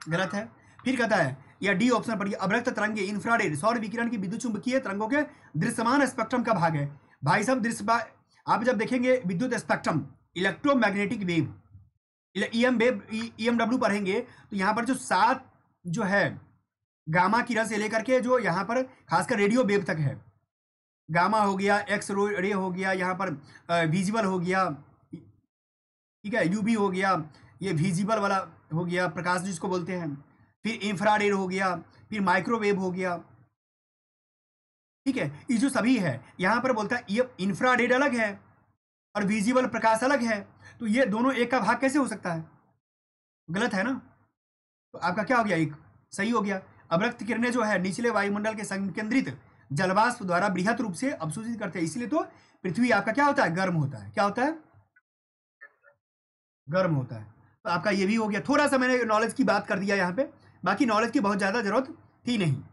Speaker 1: गलत है। फिर कहता है या डी ऑप्शन पर अवरक्त तरंगे इंफ्रारेड सौर विकिरण की विद्युत चुंबकीय तरंगों के दृश्यमान स्पेक्ट्रम का भाग है। भाई साहब दृश्य, आप जब देखेंगे विद्युत spectrum, electromagnetic wave, EM wave, EMW पढ़ेंगे तो यहाँ पर जो 7 जो है गामा किरण से लेकर के जो यहाँ पर खासकर रेडियो वेव तक है। गामा हो गया, एक्स रे हो गया, यहाँ पर विजिबल हो गया, ठीक है, यूवी हो गया, ये विजिबल वाला हो गया प्रकाश जिसको बोलते हैं। फिर इंफ्रारेड हो गया, फिर माइक्रोवेव हो गया। ठीक है, ये जो सभी है यहाँ पर बोलता है ये इंफ्रारेड अलग है और विजिबल प्रकाश अलग है, तो ये दोनों एक का भाग कैसे हो सकता है? गलत है ना। तो आपका क्या हो गया, एक सही हो गया। अवरक्त किरणें जो है निचले वायुमंडल के संकेंद्रित जलवाष्प द्वारा बृहत रूप से अवशोषित करते हैं, इसलिए तो पृथ्वी आपका क्या होता है, गर्म होता है। क्या होता है? गर्म होता है। तो आपका ये भी हो गया। थोड़ा सा मैंने नॉलेज की बात कर दिया यहाँ पे, बाकी नॉलेज की बहुत ज्यादा जरूरत थी नहीं।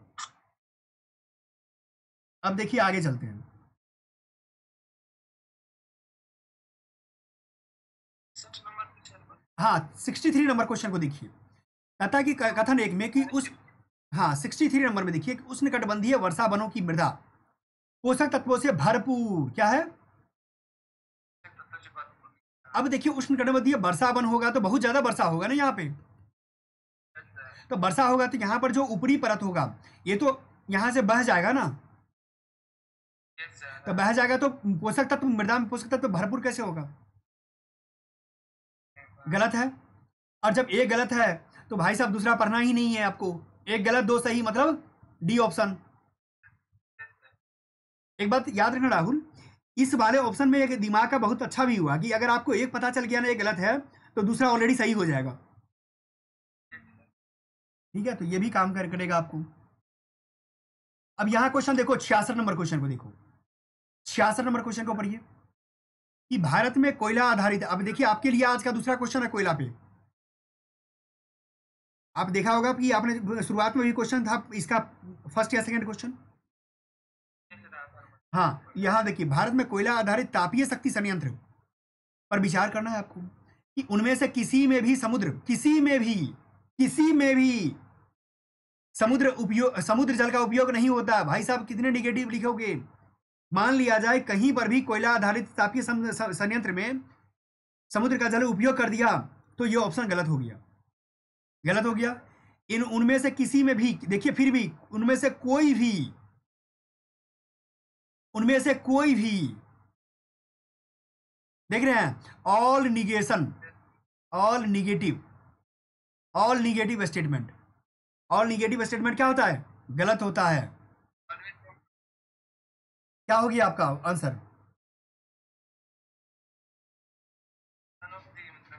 Speaker 1: अब देखिए आगे चलते हैं। हाँ 63 नंबर क्वेश्चन को देखिए। कहता है कि कथन एक में कि उस, हाँ 63 नंबर में देखिए, उष्णकटिबंधीय वर्षा वनों की मृदा पोषक तत्वों से भरपूर क्या है? अब देखिए उष्णकटिबंधीय वर्षा वन होगा तो बहुत ज्यादा वर्षा होगा ना यहाँ पे, तो वर्षा होगा तो यहाँ पर जो ऊपरी परत होगा ये तो यहाँ से बह जाएगा ना, तो बह जाएगा तो पोषक तत्व, मृदा में पोषक तत्व भरपूर कैसे होगा? गलत है। और जब एक गलत है तो भाई साहब दूसरा पढ़ना ही नहीं है आपको। एक गलत दो सही मतलब डी ऑप्शन। एक बात याद रखना राहुल, इस वाले ऑप्शन में एक दिमाग का बहुत अच्छा भी हुआ कि अगर आपको एक पता चल गया ना एक गलत है तो दूसरा ऑलरेडी सही हो जाएगा। ठीक है, तो ये भी काम करेगा आपको। अब यहां क्वेश्चन देखो, 66 नंबर क्वेश्चन को देखो। 66 नंबर क्वेश्चन को पढ़िए कि भारत में कोयला आधारित, अब देखिए आपके लिए आज का दूसरा क्वेश्चन है कोयला पे। आप देखा होगा कि आपने शुरुआत में भी क्वेश्चन था इसका, फर्स्ट या सेकंड क्वेश्चन। हाँ यहां देखिए, भारत में कोयला आधारित तापीय शक्ति संयंत्र पर विचार करना है आपको कि उनमें से किसी में भी समुद्र, किसी में भी समुद्र जल का उपयोग नहीं होता। भाई साहब कितने निगेटिव लिखोगे? मान लिया जाए कहीं पर भी कोयला आधारित तापीय संयंत्र में समुद्र का जल उपयोग कर दिया तो ये ऑप्शन गलत हो गया, गलत हो गया। उनमें से किसी में भी, देखिए फिर भी उनमें से कोई भी देख रहे हैं, all negation, all negative statement, all negative statement क्या होता है? गलत होता है। क्या हो गया आपका आंसर?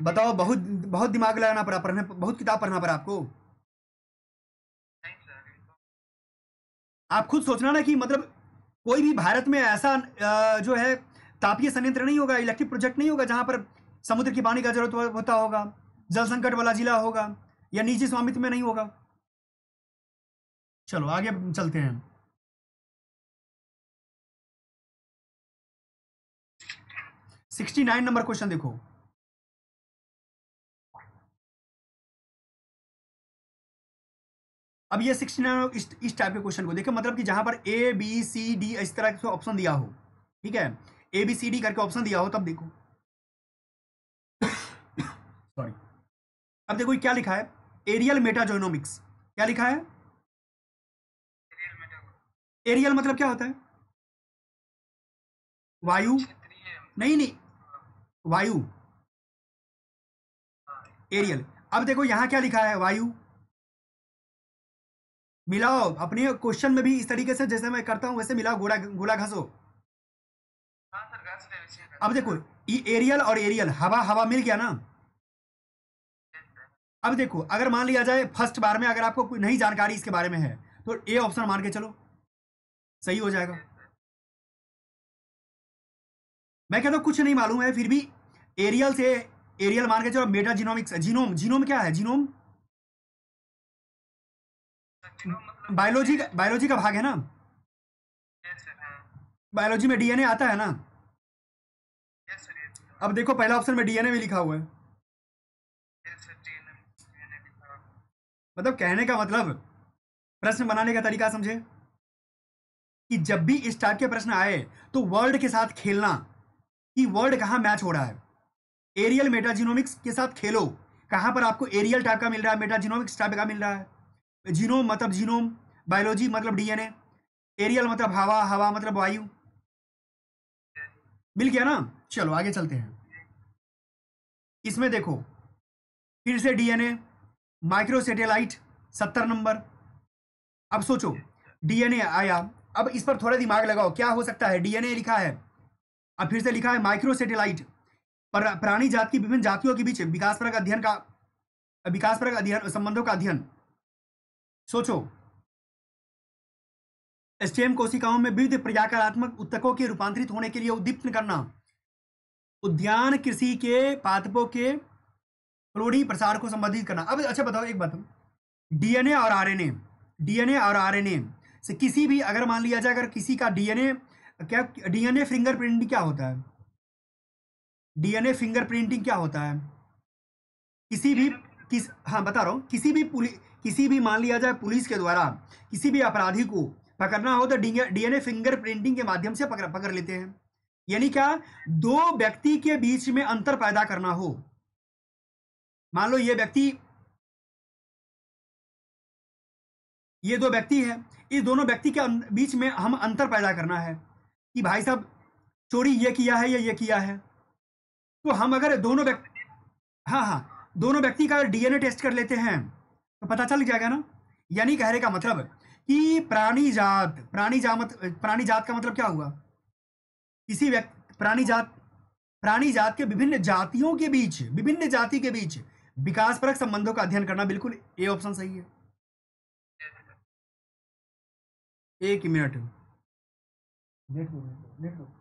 Speaker 1: बताओ, बहुत बहुत दिमाग लगाना पड़ा, पढ़ने बहुत किताब पढ़ना पड़ा आपको। आप खुद सोचना ना कि मतलब कोई भी भारत में ऐसा जो है तापीय संयंत्र नहीं होगा, इलेक्ट्रिक प्रोजेक्ट नहीं होगा जहां पर समुद्र की पानी का जरूरत होता होगा, जल संकट वाला जिला होगा या निजी स्वामित्व में नहीं होगा। चलो आगे चलते हैं। 69 नंबर क्वेश्चन देखो। अब ये 69 इस टाइप के क्वेश्चन को देखो, मतलब कि जहां पर ए बी सी डी इस तरह के ऑप्शन दिया हो, ठीक है, ए बी सी डी करके ऑप्शन दिया हो तब देखो। सॉरी। अब देखो क्या लिखा है, एरियल मेटाजोनोमिक्स। क्या लिखा है? एरियल मतलब क्या होता है? वायु, नहीं नहीं, वायु, एरियल। अब देखो यहां क्या लिखा है, वायु। मिलाओ अपने क्वेश्चन में भी इस तरीके से जैसे मैं करता हूं वैसे मिलाओ, गोला गोला घसो। अब देखो ये एरियल और एरियल, हवा हवा मिल गया ना। अब देखो अगर मान लिया जाए फर्स्ट बार में अगर आपको कोई नई जानकारी इसके बारे में है तो ए ऑप्शन मान के चलो सही हो जाएगा। मैं कहता हूं कुछ नहीं मालूम है फिर भी एरियल से एरियल मान के चलो। मेटा जीनोमिक्स, जीनोम, जीनोम क्या है? जीनोम बायोलॉजी का भाग है ना, बायोलॉजी में डीएनए आता है ना। अब देखो पहला ऑप्शन में डीएनए भी लिखा हुआ है, मतलब कहने का मतलब, प्रश्न बनाने का तरीका समझे कि जब भी इस टाइप के प्रश्न आए तो वर्ड के साथ खेलना कि वर्ड कहाँ मैच हो रहा है। एरियल मेटाजीनोमिक्स के साथ खेलो, कहाँ पर आपको एरियल टाइप का मिल रहा है, मेटाजीनोमिक्स टाइप का मिल रहा है। जीनोम मतलब जीनोम, बायोलॉजी मतलब डीएनए, एरियल मतलब हवा, हवा मतलब वायु। मिल गया ना। चलो आगे चलते हैं। इसमें देखो फिर से डीएनए, माइक्रो सैटेलाइट 70 नंबर। अब सोचो डीएनए आया, अब इस पर थोड़ा दिमाग लगाओ, क्या हो सकता है? डीएनए लिखा है, अब फिर से लिखा है माइक्रो सैटेलाइट, प्राणी जात की विभिन्न जातियों के बीच विकासपरक अध्ययन संबंधों का अध्ययन। सोचो, स्टेम कोशिकाओं में विविध प्रजाकारात्मक उत्तकों के रूपांतरित होने के लिए उद्दीप्त करना, उद्यान कृषि के पादपों के क्लोनी प्रसार को संबंधित करना। अब अच्छा बताओ एक बात, डीएनए और आरएनए से किसी भी, अगर मान लिया जाए अगर किसी का डीएनए, क्या डीएनए फिंगरप्रिंटिंग क्या होता है? डीएनए फिंगरप्रिंटिंग क्या होता है? किसी भी हाँ बता रहा हूं, किसी भी मान लिया जाए पुलिस के द्वारा किसी भी अपराधी को पकड़ना हो तो डीएनए फिंगरप्रिंटिंग के माध्यम से पकड़ लेते हैं। यानी क्या? दो व्यक्ति के बीच में अंतर पैदा करना हो, मान लो ये दो व्यक्ति है, इस दोनों व्यक्ति के बीच में हम अंतर पैदा करना है कि भाई साहब चोरी ये किया है या ये किया है, तो हम अगर दोनों व्यक्ति, हाँ दोनों व्यक्ति का डीएनए टेस्ट कर लेते हैं तो पता चल जाएगा ना। यानी कहने का मतलब कि प्राणी जात का मतलब क्या हुआ? किसी व्यक्ति, प्राणी जात के विभिन्न जाति के बीच विकासपरक संबंधों का अध्ययन करना। बिल्कुल ए ऑप्शन सही है। 1 मिनट वेट दो।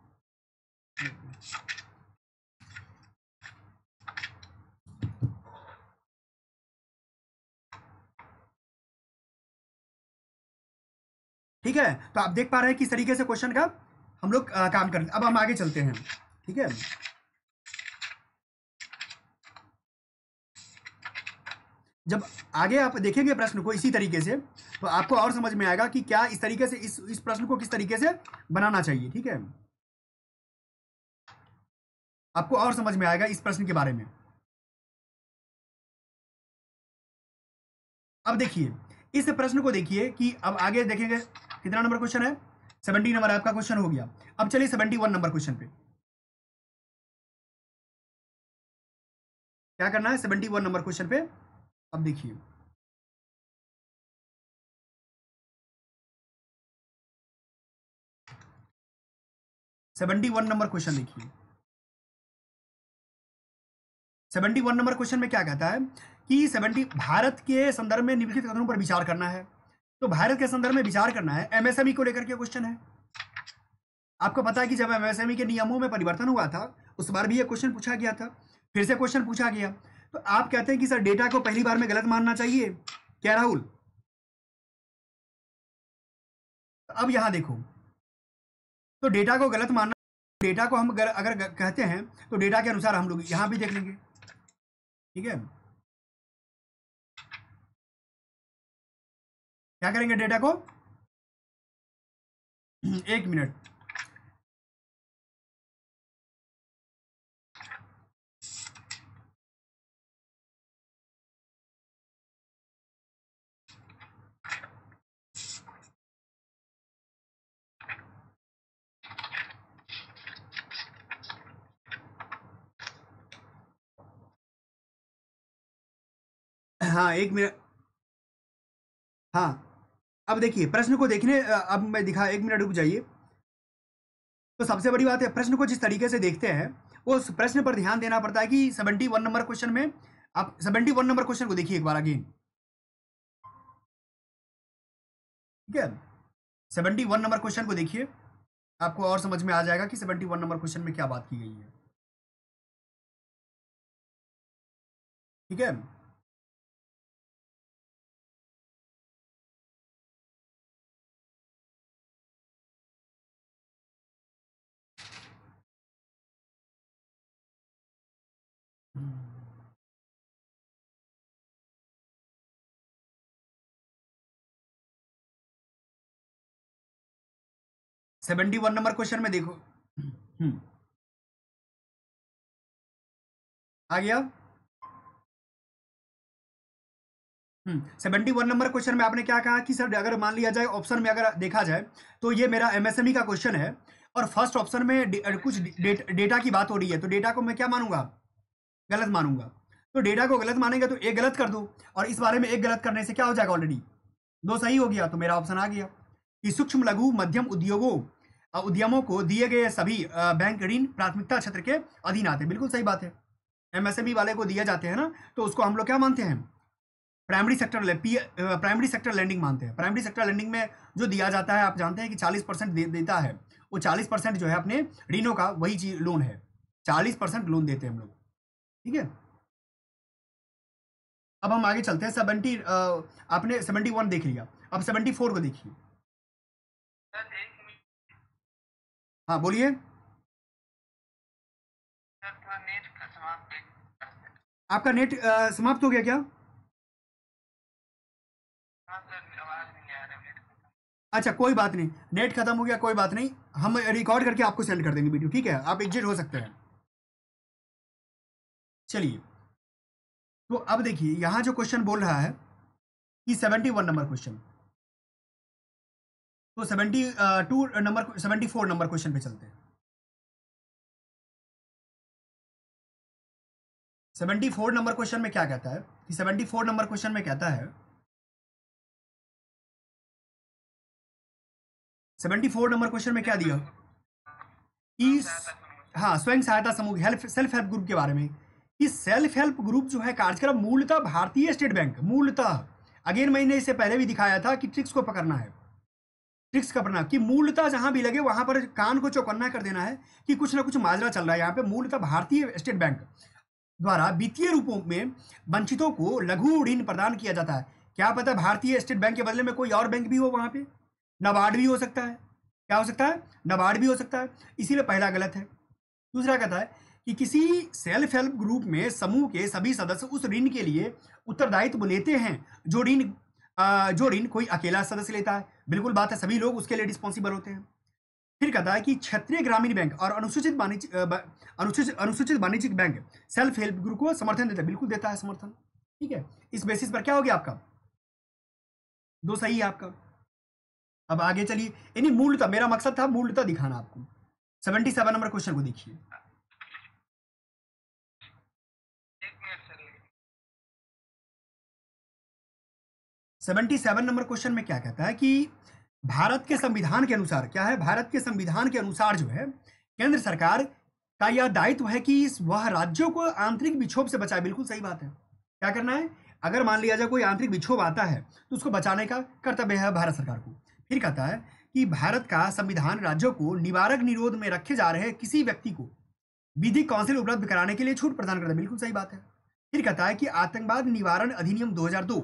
Speaker 1: ठीक है, तो आप देख पा रहे हैं किस तरीके से क्वेश्चन का हम लोग काम करते हैं। अब हम आगे चलते हैं, ठीक है। जब आगे आप देखेंगे प्रश्न को इसी तरीके से तो आपको और समझ में आएगा कि क्या इस तरीके से इस प्रश्न को किस तरीके से बनाना चाहिए, ठीक है। आपको और समझ में आएगा इस प्रश्न के बारे में। अब देखिए इस प्रश्न को देखिए कि अब आगे देखेंगे कितना नंबर क्वेश्चन है? 70 नंबर आपका क्वेश्चन हो गया। अब चलिए 71 नंबर क्वेश्चन पे क्या करना है। 71 नंबर क्वेश्चन पे अब देखिए, सेवेंटी वन नंबर क्वेश्चन देखिए। 71 नंबर क्वेश्चन में क्या कहता है कि भारत के संदर्भ में निम्नलिखित कथनों पर विचार करना है। तो भारत के संदर्भ में विचार करना है, एमएसएमई को लेकर के क्वेश्चन है। आपको पता है कि जब एमएसएमई के नियमों में परिवर्तन हुआ था उस बार भी ये क्वेश्चन पूछा गया था, फिर से क्वेश्चन पूछा गया। तो आप कहते हैं कि सर डेटा को पहली बार में गलत मानना चाहिए क्या राहुल? तो अब यहां देखो, तो डेटा को गलत मानना, डेटा को हम अगर कहते हैं तो डेटा के अनुसार हम लोग यहां भी देख लेंगे, ठीक है। क्या करेंगे डेटा को? 1 मिनट, हाँ 1 मिनट, हाँ अब देखिए प्रश्न को देखने, अब मैं दिखा, 1 मिनट रुक जाइए। तो सबसे बड़ी बात है प्रश्न को जिस तरीके से देखते हैं उस प्रश्न पर ध्यान देना पड़ता है कि 71 नंबर क्वेश्चन में, आप 71 नंबर क्वेश्चन को देखिए एक बार अगेन, ठीक है। 71 नंबर क्वेश्चन को देखिए, आपको और समझ में आ जाएगा कि 71 नंबर क्वेश्चन में क्या बात की गई है, ठीक है। हम्म। 71 नंबर क्वेश्चन में देखो, आ गया। 71 नंबर क्वेश्चन में आपने क्या कहा कि सर अगर मान लिया जाए ऑप्शन में अगर देखा जाए तो ये मेरा एमएसएमई का क्वेश्चन है और फर्स्ट ऑप्शन में कुछ डेटा की बात हो रही है, तो डेटा को मैं क्या मानूंगा? गलत मानूंगा। तो डेटा को गलत मानेंगे तो एक गलत कर दो, और इस बारे में एक गलत करने से क्या हो जाएगा? ऑलरेडी 2 सही हो गया, तो मेरा ऑप्शन आ गया। कि सूक्ष्म लघु मध्यम उद्यमों को दिए गए सभी बैंक ऋण प्राथमिकता क्षेत्र के अधीन आते हैं। बिल्कुल सही बात है। एमएसएमई वाले को दिए जाते हैं ना, तो उसको हम लोग क्या मानते हैं, प्राइमरी सेक्टर लैंडिंग मानते हैं। प्राइमरी सेक्टर लैंडिंग में जो दिया जाता है, आप जानते हैं कि 40% देता है, वो 40% जो है अपने ऋणों का वही चीज लोन है, 40% लोन देते हैं हम लोग। ठीक है, अब हम आगे चलते हैं। आपने 71 देख लिया, अब 74 को देखिए। हाँ बोलिए। आपका नेट समाप्त हो गया क्या? अच्छा कोई बात नहीं, नेट खत्म हो गया, कोई बात नहीं, हम रिकॉर्ड करके आपको सेंड कर देंगे वीडियो, ठीक है, आप एग्जिट हो सकते हैं। चलिए, तो अब देखिए यहां जो क्वेश्चन बोल रहा है कि 71 नंबर क्वेश्चन, तो 74 नंबर क्वेश्चन पे चलते हैं। 74 नंबर क्वेश्चन में क्या कहता है कि 74 नंबर क्वेश्चन में कहता है, 74 नंबर क्वेश्चन में क्या दिया कि हाँ, स्वयं सहायता समूह, सेल्फ हेल्प ग्रुप के बारे में, कि सेल्फ हेल्प ग्रुप जो है कार्यक्रम मूलतः भारतीय स्टेट बैंक, मूलतः, अगेन मैंने इससे पहले भी दिखाया था कि ट्रिक्स को पकड़ना है, ट्रिक्स का पढ़ना कि मूलतः जहां भी लगे वहां पर कान को चौकन्ना कर देना है कि कुछ ना कुछ माजरा चल रहा है यहाँ पे। मूलतः भारतीय स्टेट बैंक द्वारा वित्तीय रूपों में वंचितों को लघु ऋण प्रदान किया जाता है। क्या पता भारतीय स्टेट बैंक के बदले में कोई और बैंक भी हो, वहां पे नाबार्ड भी हो सकता है। क्या हो सकता है? नाबार्ड भी हो सकता है, इसीलिए पहला गलत है। दूसरा कहता है कि किसी सेल्फ हेल्प ग्रुप में समूह के सभी सदस्य उस ऋण के लिए उत्तरदायित्व लेते हैं जो ऋण कोई अकेला सदस्य लेता है। बिल्कुल बात है, सभी लोग उसके लिए रिस्पॉन्सिबल होते हैं। फिर कहता है कि क्षेत्रीय ग्रामीण बैंक और अनुसूचित वाणिज्यिक बैंक सेल्फ हेल्प ग्रुप को समर्थन देता है। बिल्कुल देता है समर्थन, ठीक है। इस बेसिस पर क्या हो गया आपका, दो सही है आपका। अब आगे चलिए, यानी मूलतः, मेरा मकसद था मूलतः दिखाना आपको। 77 नंबर क्वेश्चन को देखिए। सेवेंटी सेवन नंबर क्वेश्चन में क्या कहता है कि भारत के संविधान के अनुसार, क्या है, भारत के संविधान के अनुसार जो है केंद्र सरकार का यह दायित्व है कि वह राज्यों को आंतरिक विक्षोभ से बचाए। बिल्कुल सही बात है। क्या करना है, अगर मान लिया जाए कोई आंतरिक विक्षोभ आता है तो उसको बचाने का कर्तव्य है भारत सरकार को। फिर कहता है कि भारत का संविधान राज्यों को निवारक निरोध में रखे जा रहे किसी व्यक्ति को विधिक काउंसिल उपलब्ध कराने के लिए छूट प्रदान करता है। बिल्कुल सही बात है। फिर कहता है कि आतंकवाद निवारण अधिनियम 2002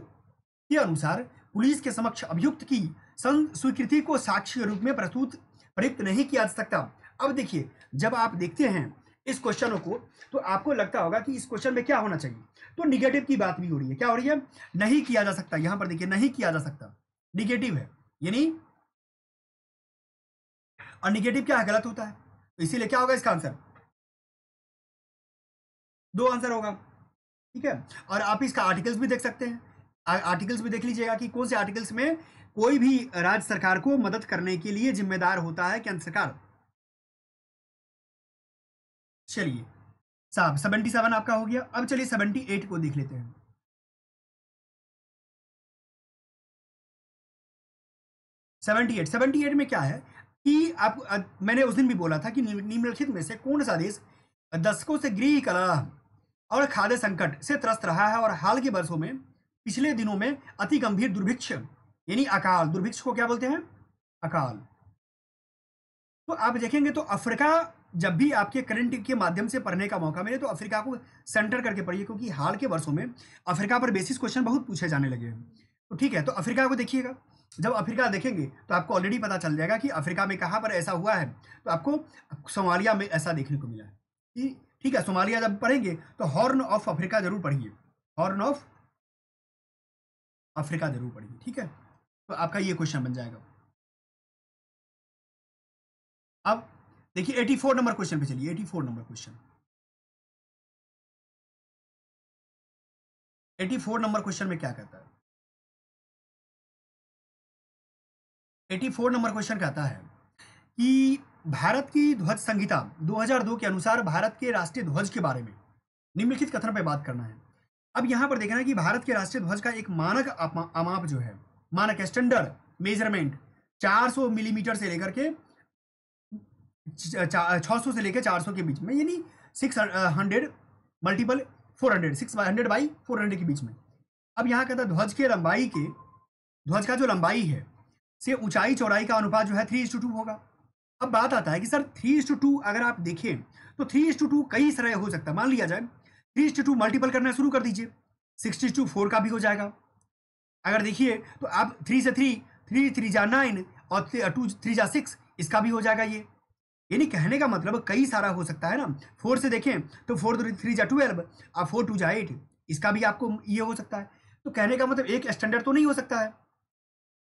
Speaker 1: के अनुसार पुलिस के समक्ष अभियुक्त की स्वीकृति को साक्ष्य के रूप में प्रयुक्त नहीं किया जा सकता। अब देखिए, जब आप देखते हैं इस क्वेश्चनों को तो आपको लगता होगा कि इस क्वेश्चन में क्या होना चाहिए, तो निगेटिव की बात भी हो रही है। क्या हो रही है? नहीं किया जा सकता। यहां पर देखिए, नहीं किया जा सकता, निगेटिव है, यानी, और निगेटिव क्या है, गलत होता है। तो इसीलिए क्या होगा इसका आंसर, दो आंसर होगा, ठीक है। और आप इसका आर्टिकल्स भी देख सकते हैं, आर्टिकल्स भी देख लीजिएगा कि कौन से आर्टिकल्स में कोई भी राज्य सरकार को मदद करने के लिए जिम्मेदार होता है केंद्र सरकार। चलिए साहब, 77 आपका हो गया। अब चलिए 78 को देख लेते हैं। 78 में क्या है कि मैंने उस दिन भी बोला था कि निम्नलिखित में से कौन सा देश दशकों से गृह कलह और खाद्य संकट से त्रस्त रहा है और हाल के वर्षों में, पिछले दिनों में अति गंभीर दुर्भिक्ष यानी अकाल, दुर्भिक्ष को क्या बोलते हैं, अकाल। तो आप देखेंगे तो अफ्रीका, जब भी आपके करंट के माध्यम से पढ़ने का मौका मिले तो अफ्रीका को सेंटर करके पढ़िए, क्योंकि हाल के वर्षों में अफ्रीका पर बेसिस क्वेश्चन बहुत पूछे जाने लगे हैं। तो ठीक है, तो अफ्रीका को देखिएगा। जब अफ्रीका देखेंगे तो आपको ऑलरेडी पता चल जाएगा कि अफ्रीका में कहाँ पर ऐसा हुआ है। तो आपको सोमालिया में ऐसा देखने को मिला है। ठीक है, सोमालिया जब पढ़ेंगे तो हॉर्न ऑफ अफ्रीका जरूर पढ़िए, हॉर्न ऑफ अफ्रीका जरूर पढ़िए, ठीक है। तो आपका ये क्वेश्चन बन जाएगा। अब देखिए 84 नंबर क्वेश्चन पे चलिए। 84 नंबर क्वेश्चन, 84 नंबर क्वेश्चन में क्या कहता है? 84 नंबर क्वेश्चन कहता है कि भारत की ध्वज संहिता 2002 के अनुसार भारत के राष्ट्रीय ध्वज के बारे में निम्नलिखित कथन पर बात करना है। अब यहां पर देखना है कि भारत के राष्ट्रीय ध्वज का एक मानक अमाप जो है, मानक स्टैंडर्ड मेजरमेंट 400 मिलीमीटर से लेकर के 600 से लेकर 400 के बीच में, यानी 600 मल्टीपल 400, 600/400 के बीच में। अब यहाँ कहता है ध्वज का जो लंबाई है से ऊंचाई चौड़ाई का अनुपात जो है 3:2 होगा। अब बात आता है कि सर 3:2 अगर आप देखें तो 3:2 कई तरह हो सकता है। मान लिया जाए 3:2 मल्टीपल करना शुरू कर दीजिए, 6:4 का भी हो जाएगा। अगर देखिए तो आप 3 से 3 3 जा 9 और 2 3 जा 6, इसका भी हो जाएगा ये। यानी कहने का मतलब कई सारा हो सकता है ना। 4 से देखें तो 4 3 जा 12 और 4 2 जा 8, इसका भी आपको ये हो सकता है। तो कहने का मतलब एक स्टैंडर्ड तो नहीं हो सकता है,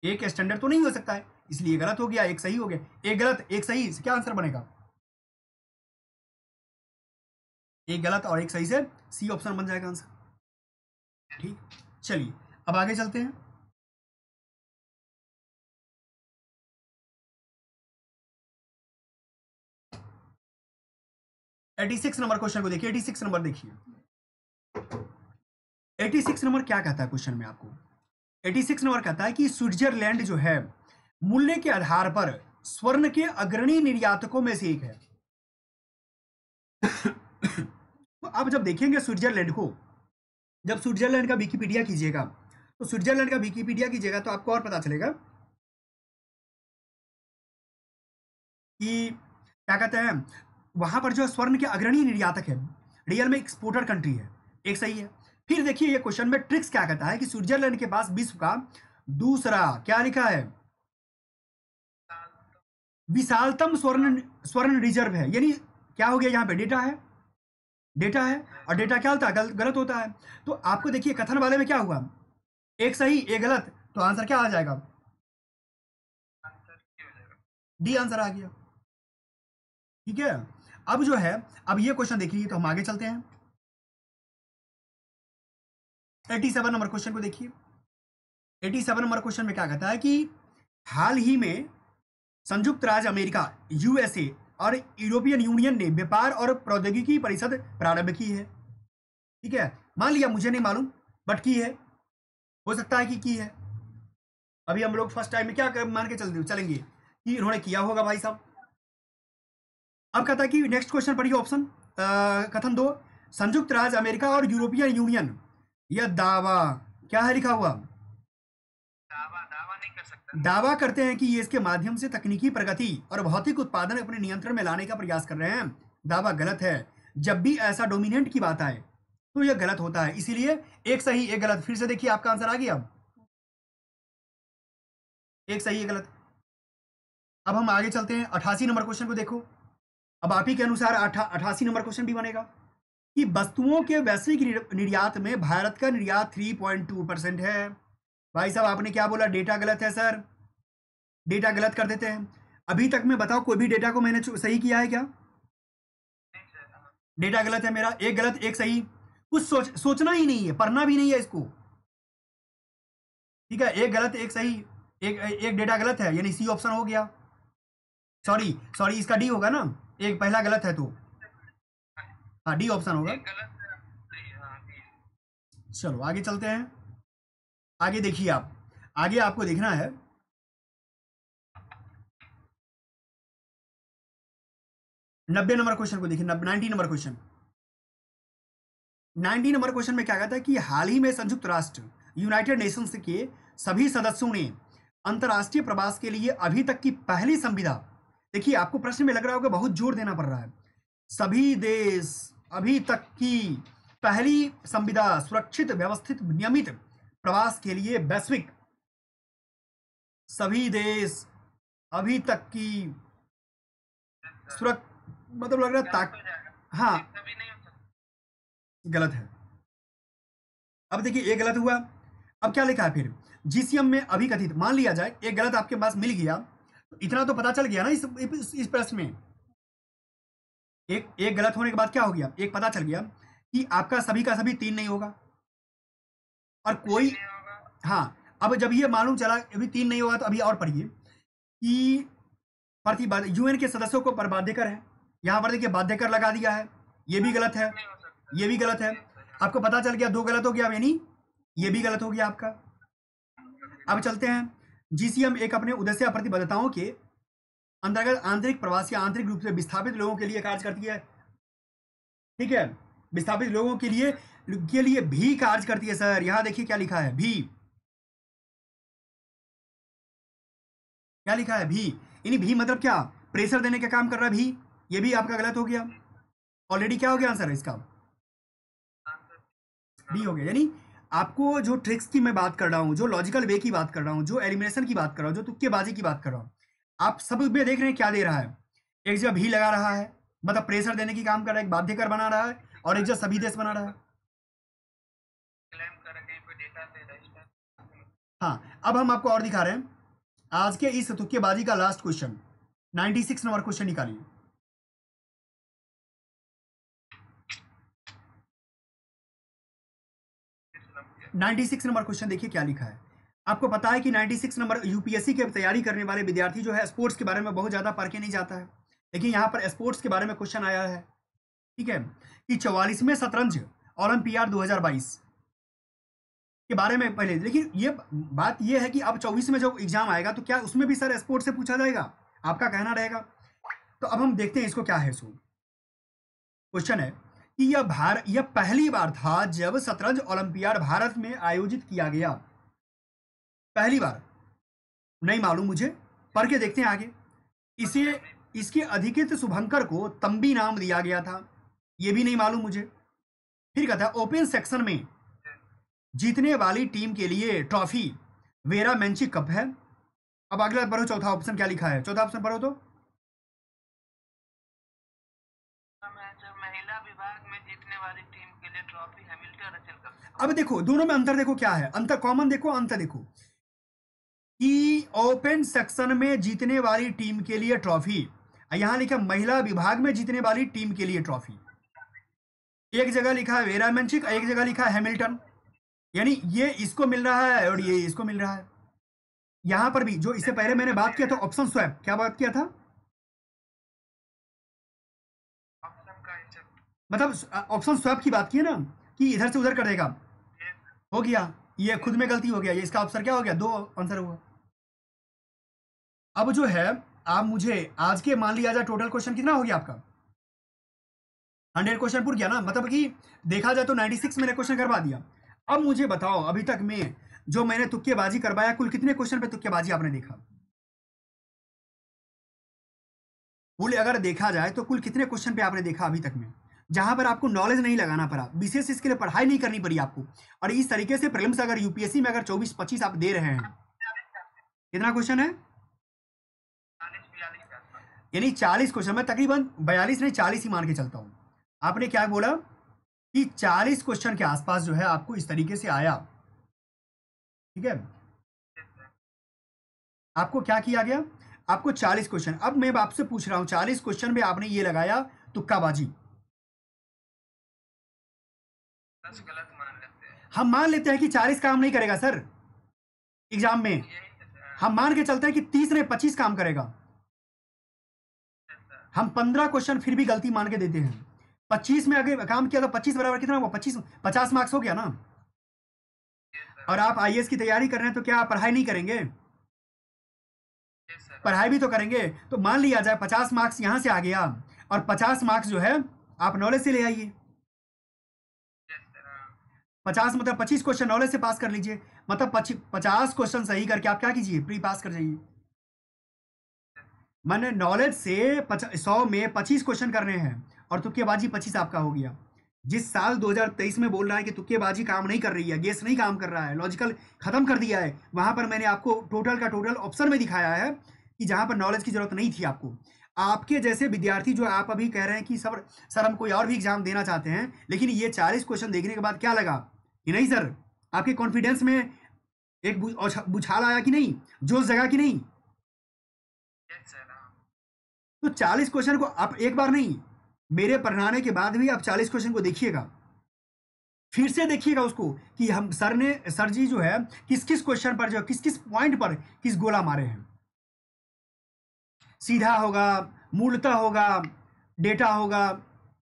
Speaker 1: एक स्टैंडर्ड तो नहीं हो सकता है, इसलिए गलत हो गया, एक सही हो गया। एक गलत एक सही से क्या आंसर बनेगा? एक गलत और एक सही से सी ऑप्शन बन जाएगा आंसर। ठीक, चलिए अब आगे चलते हैं। एटी 86 नंबर क्वेश्चन को देखिए। 86 नंबर देखिए, 86 नंबर क्या कहता है क्वेश्चन में आपको? 86 नंबर कहता है कि स्विट्जरलैंड जो है मूल्य के आधार पर स्वर्ण के अग्रणी निर्यातकों में से एक है। तो आप जब देखेंगे स्विट्जरलैंड को, जब स्विट्जरलैंड का विकिपीडिया कीजिएगा, तो स्विट्जरलैंड का विकिपीडिया कीजिएगा तो आपको और पता चलेगा कि क्या कहते हैं, वहां पर जो स्वर्ण के अग्रणी निर्यातक है, रियल में एक्सपोर्टर कंट्री है, एक सही है। फिर देखिए ये क्वेश्चन में ट्रिक्स क्या कहता है कि स्विट्जरलैंड के पास विश्व का दूसरा क्या लिखा है, विशालतम स्वर्ण स्वर्ण रिजर्व है। यानी क्या हो गया, यहाँ पे डेटा है, डेटा है, और डेटा क्या होता है, गलत होता है। तो आपको देखिए कथन वाले में क्या हुआ, एक सही एक गलत, तो आंसर क्या आ जाएगा? डी आंसर आ गया। ठीक है, अब जो है, अब ये क्वेश्चन देखिए, तो हम आगे चलते हैं। 87 नंबर क्वेश्चन को देखिए। 87 नंबर क्वेश्चन में क्या कहता है कि हाल ही में संयुक्त राज्य अमेरिका यूएसए और यूरोपियन यूनियन ने व्यापार और प्रौद्योगिकी परिषद प्रारंभ की है। ठीक है, मान लिया मुझे नहीं मालूम बट की है, हो सकता है कि की है। अभी हम लोग फर्स्ट टाइम में क्या मान के चलेंगे कि इन्होंने किया होगा भाई साहब। अब कहता है कि नेक्स्ट क्वेश्चन पढ़िए ऑप्शन कथन 2, संयुक्त राज्य अमेरिका और यूरोपियन यूनियन, यह दावा क्या है लिखा हुआ, दावा करते हैं कि ये इसके माध्यम से तकनीकी प्रगति और भौतिक उत्पादन अपने नियंत्रण में लाने का प्रयास कर रहे हैं। दावा गलत है। जब भी ऐसा डोमिनेंट की बात आए तो यह गलत होता है, इसीलिए एक सही एक गलत। फिर से देखिए आपका आंसर आ गया, एक सही एक गलत। अब हम आगे चलते हैं, 88 नंबर क्वेश्चन को देखो। अब आप ही के अनुसार 88 नंबर क्वेश्चन भी बनेगा कि वस्तुओं के वैश्विक निर्यात में भारत का निर्यात 3.2% है। भाई साहब आपने क्या बोला, डेटा गलत है सर, डेटा गलत कर देते हैं। अभी तक मैं बताओ कोई भी डेटा को मैंने सही किया है क्या? डेटा गलत है मेरा, एक गलत एक सही। कुछ सोचना ही नहीं है, पढ़ना भी नहीं है इसको। ठीक है, एक गलत एक सही, एक डेटा गलत है, यानी सी ऑप्शन हो गया। सॉरी सॉरी, इसका डी होगा ना, एक पहला गलत है तो हाँ डी ऑप्शन होगा। चलो आगे चलते हैं। आगे देखिए आप, आगे आपको देखना है 90 नंबर क्वेश्चन को देखिए। 90 नंबर क्वेश्चन, 90 नंबर क्वेश्चन में क्या कहता है कि हाल ही में संयुक्त राष्ट्र यूनाइटेड नेशंस के सभी सदस्यों ने अंतर्राष्ट्रीय प्रवास के लिए अभी तक की पहली संविदा, देखिए आपको प्रश्न में लग रहा होगा बहुत जोर देना पड़ रहा है, सभी देश अभी तक की पहली संविदा सुरक्षित व्यवस्थित नियमित प्रवास के लिए वैश्विक, सभी देश अभी तक की मतलब लग रहा है हाँ गलत है। अब देखिए एक गलत हुआ, अब क्या लिखा है फिर, जीसीएम में अभी कथित, मान लिया जाए एक गलत आपके पास मिल गया, तो इतना तो पता चल गया ना इस प्रश्न में। एक गलत होने के बाद क्या हो गया, एक पता चल गया कि आपका सभी का सभी 3 नहीं होगा, और कोई हाँ। अब जब ये मालूम चला अभी 3 नहीं होगा, तो अभी और पढ़िए कि प्रतिबद्ध यूएन के सदस्यों को पर बाध्यकर है, यहां पर देखिए बाध्यकर लगा दिया है, ये भी गलत है, ये भी गलत है। आपको पता चल गया 2 गलत हो गया, यानी ये भी गलत हो गया आपका। अब चलते हैं जीसीएम एक अपने उद्देश्य या प्रतिबद्धताओं के अंतर्गत आंतरिक प्रवास या आंतरिक रूप से विस्थापित लोगों के लिए कार्य करती है। ठीक है, विस्थापित लोगों के लिए भी कार्य करती है सर। यहां देखिए क्या लिखा है, भी। क्या लिखा है, भी। यानी भी मतलब क्या, प्रेशर देने का काम कर रहा है भी। ये भी आपका गलत हो गया। ऑलरेडी क्या हो गया आंसर इसका, बी हो गया। यानी आपको जो ट्रिक्स की मैं बात कर रहा हूं, जो लॉजिकल वे की बात कर रहा हूं, जो एलिमिनेशन की बात कर रहा हूं, जो तुक्केबाजी की बात कर रहा हूं, आप सब में देख रहे हैं क्या दे रहा है। एक जगह भी लगा रहा है, मतलब प्रेशर देने की काम कर रहा है, एक बाध्यकर बना रहा है, और एक जगह सभी देश बना रहा है। हाँ, अब हम आपको और दिखा रहे हैं आज के इस तुक्केबाजी का लास्ट क्वेश्चन। 96 नंबर क्वेश्चन निकालिए। 96 नंबर क्वेश्चन देखिए क्या लिखा है। आपको पता है कि 96 नंबर यूपीएससी की तैयारी करने वाले विद्यार्थी जो है स्पोर्ट्स के बारे में बहुत ज्यादा पढ़ के नहीं जाता है, लेकिन यहाँ पर स्पोर्ट्स के बारे में क्वेश्चन आया है। ठीक है, कि 44वें शतरंज ओलंपियाड 2022 के बारे में पहले, लेकिन ये बात ये है कि अब 24 में जो एग्जाम आएगा तो क्या उसमें भी सर स्पोर्ट्स से पूछा जाएगा, आपका कहना रहेगा। तो अब हम देखते हैं इसको क्या है। सो क्वेश्चन है कि यह पहली बार था जब शतरंज ओलंपियाड भारत में आयोजित किया गया। पहली बार, नहीं मालूम मुझे, पढ़ के देखते हैं आगे। इसे इसके अधिकृत शुभंकर को तंबी नाम दिया गया था, यह भी नहीं मालूम मुझे। फिर कहता है ओपन सेक्शन में जीतने वाली टीम के लिए ट्रॉफी वेरा मेंचिक कप है। अब अगला पढ़ो, चौथा ऑप्शन क्या लिखा है, चौथा ऑप्शन पढ़ो तो।
Speaker 2: महिला विभाग में जीतने वाली टीम के लिए ट्रॉफी हैमिल्टन रचल कप।
Speaker 1: अब देखो दोनों में अंतर, देखो क्या है अंतर, कॉमन देखो, अंतर देखो कि ओपन सेक्शन में जीतने वाली टीम के लिए ट्रॉफी, यहां लिखा महिला विभाग में जीतने वाली टीम के लिए ट्रॉफी। एक जगह लिखा है वेरा मेंचिक, एक जगह लिखा है हैमिल्टन। यानी ये इसको मिल रहा है और ये इसको मिल रहा है। यहां पर भी जो इससे पहले मैंने बात किया था ऑप्शन स्वैप, क्या बात किया था, मतलब ऑप्शन स्वैप की बात की है ना, कि इधर से उधर कर देगा। हो गया, ये खुद में गलती हो गया, ये इसका आंसर क्या हो गया, दो आंसर हुआ। अब जो है आप मुझे आज के मान लिया जाए टोटल क्वेश्चन कितना हो गया आपका, 100 क्वेश्चन पूरा गया ना, मतलब कि देखा जाए तो 96 मैंने क्वेश्चन करवा दिया। अब मुझे बताओ अभी तक में जो मैंने तुक्केबाजी करवाया, कुल कितने क्वेश्चन पे तुक्केबाजी आपने देखा, कुल अगर देखा जाए तो कुल कितने क्वेश्चन पे आपने देखा अभी तक में, जहां पर आपको नॉलेज नहीं लगाना पड़ा, विशेष इसके लिए पढ़ाई नहीं करनी पड़ी आपको। और इस तरीके से प्रीलिम्स अगर यूपीएससी में अगर 24-25 आप दे रहे हैं, कितना क्वेश्चन है, यानी 40 क्वेश्चन, मैं तकरीबन 42 नहीं 40 ही मान के चलता हूं। आपने क्या बोला कि 40 क्वेश्चन के आसपास जो है आपको इस तरीके से आया। ठीक है, आपको क्या किया गया, आपको 40 क्वेश्चन। अब मैं आपसे पूछ रहा हूं 40 क्वेश्चन में आपने ये लगाया तुक्काबाजी,
Speaker 2: गलत मान लेते हैं,
Speaker 1: हम मान लेते हैं कि 40 काम नहीं करेगा सर एग्जाम में, हम मान के चलते हैं कि 30 ने 25 काम करेगा, हम 15 क्वेश्चन फिर भी गलती मान के देते हैं। 25 में अगर काम किया तो 25 बराबर कितना हुआ, 50 मार्क्स हो गया ना। और आप आईएएस की तैयारी कर रहे हैं तो क्या आप पढ़ाई नहीं करेंगे, पढ़ाई भी तो करेंगे। तो मान लिया जाए 50 मार्क्स यहां से आ गया, और 50 मार्क्स जो है आप नॉलेज से ले आइए। 50 मतलब 25 क्वेश्चन नॉलेज से पास कर लीजिए, मतलब 50 क्वेश्चन सही करके आप क्या कीजिए, प्री पास कर जाइए। मैंने नॉलेज से 100 में 25 क्वेश्चन करने हैं, और तुक्केबाजी 25 आपका हो गया। जिस साल 2023 में बोल रहा है कि तुक्केबाजी काम नहीं कर रही है, गेस नहीं काम कर रहा है, लॉजिकल खत्म कर दिया है, वहां पर मैंने आपको टोटल का टोटल ऑप्शन में दिखाया है कि जहां पर नॉलेज की जरूरत नहीं थी आपको। आपके जैसे विद्यार्थी जो आप अभी कह रहे हैं कि सर हम कोई और भी एग्जाम देना चाहते हैं, लेकिन ये 40 क्वेश्चन देखने के बाद क्या लगा कि नहीं सर, आपके कॉन्फिडेंस में एक बुछाल आया कि नहीं, जोश जगा कि नहीं। तो 40 क्वेश्चन को आप एक बार नहीं, मेरे पढ़ाने के बाद भी आप 40 क्वेश्चन को देखिएगा, फिर से देखिएगा उसको कि हम सर जी जो है किस किस क्वेश्चन पर जो किस किस पॉइंट पर किस गोला मारे हैं। सीधा होगा, मूलतः होगा, डेटा होगा,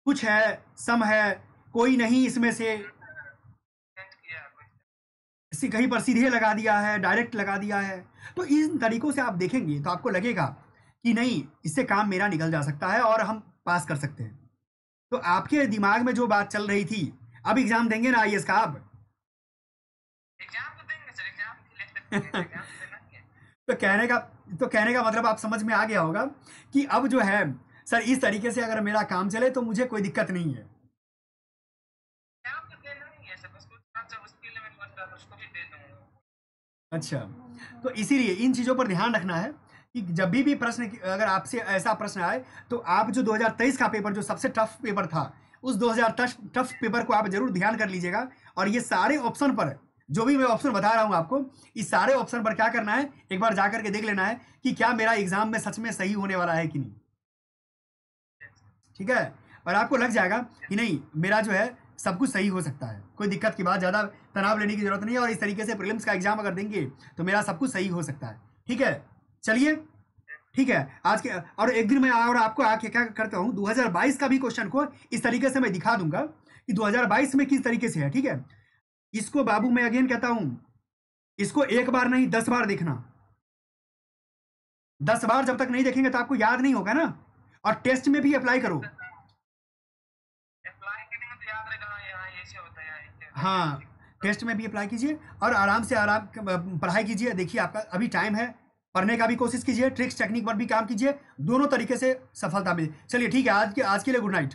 Speaker 1: कुछ है, सम है, कोई नहीं इसमें से, कहीं पर सीधे लगा दिया है, डायरेक्ट लगा दिया है। तो इन तरीकों से आप देखेंगे तो आपको लगेगा कि नहीं, इससे काम मेरा निकल जा सकता है और हम पास कर सकते हैं। तो आपके दिमाग में जो बात चल रही थी, अब एग्जाम देंगे ना आईएएस का आप?
Speaker 2: एग्जाम तो देंगे सर, एग्जाम क्लियर करेंगे, एग्जाम तो देना ही है।
Speaker 1: तो कहने का मतलब आप समझ में आ गया होगा कि अब जो है सर, इस तरीके से अगर मेरा काम चले तो मुझे कोई दिक्कत नहीं है।
Speaker 2: एग्जाम तो देना ही है सर, बस कुछ अच्छा उसके लिए मैंने बता तो उसको भी दे दूंगा।
Speaker 1: अच्छा, तो इसीलिए इन चीज़ों पर ध्यान रखना है कि जब भी प्रश्न अगर आपसे ऐसा प्रश्न आए तो आप जो 2023 का पेपर जो सबसे टफ पेपर था, उस 2000 टफ पेपर को आप जरूर ध्यान कर लीजिएगा। और ये सारे ऑप्शन पर, जो भी मैं ऑप्शन बता रहा हूँ आपको, इस सारे ऑप्शन पर क्या करना है, एक बार जा करके देख लेना है कि क्या मेरा एग्जाम में सच में सही होने वाला है कि नहीं। ठीक है, और आपको लग जाएगा कि नहीं, मेरा जो है सब कुछ सही हो सकता है, कोई दिक्कत की बात, ज़्यादा तनाव लेने की जरूरत नहीं है, और इस तरीके से प्रीलिम्स का एग्जाम अगर देंगे तो मेरा सब कुछ सही हो सकता है। ठीक है, चलिए, ठीक है। आज के और एक दिन मैं और आपको आके क्या करता हूँ, 2022 का भी क्वेश्चन को इस तरीके से मैं दिखा दूंगा कि 2022 में किस तरीके से है। ठीक है, इसको बाबू मैं अगेन कहता हूं, इसको एक बार नहीं 10 बार देखना। 10 बार जब तक नहीं देखेंगे तो आपको याद नहीं होगा ना। और टेस्ट में भी अप्लाई करो।
Speaker 2: अप्लाई करने में तो याद रहेगा, हाँ यहाँ ऐसे होता है, यहाँ ऐसे होता है।
Speaker 1: हाँ, टेस्ट में भी अप्लाई कीजिए और आराम से पढ़ाई कीजिए। देखिए आपका अभी टाइम है, पढ़ने का भी कोशिश कीजिए, ट्रिक्स टेक्निक पर भी काम कीजिए, दोनों तरीके से सफलता मिले। चलिए ठीक है, आज के लिए गुड नाइट।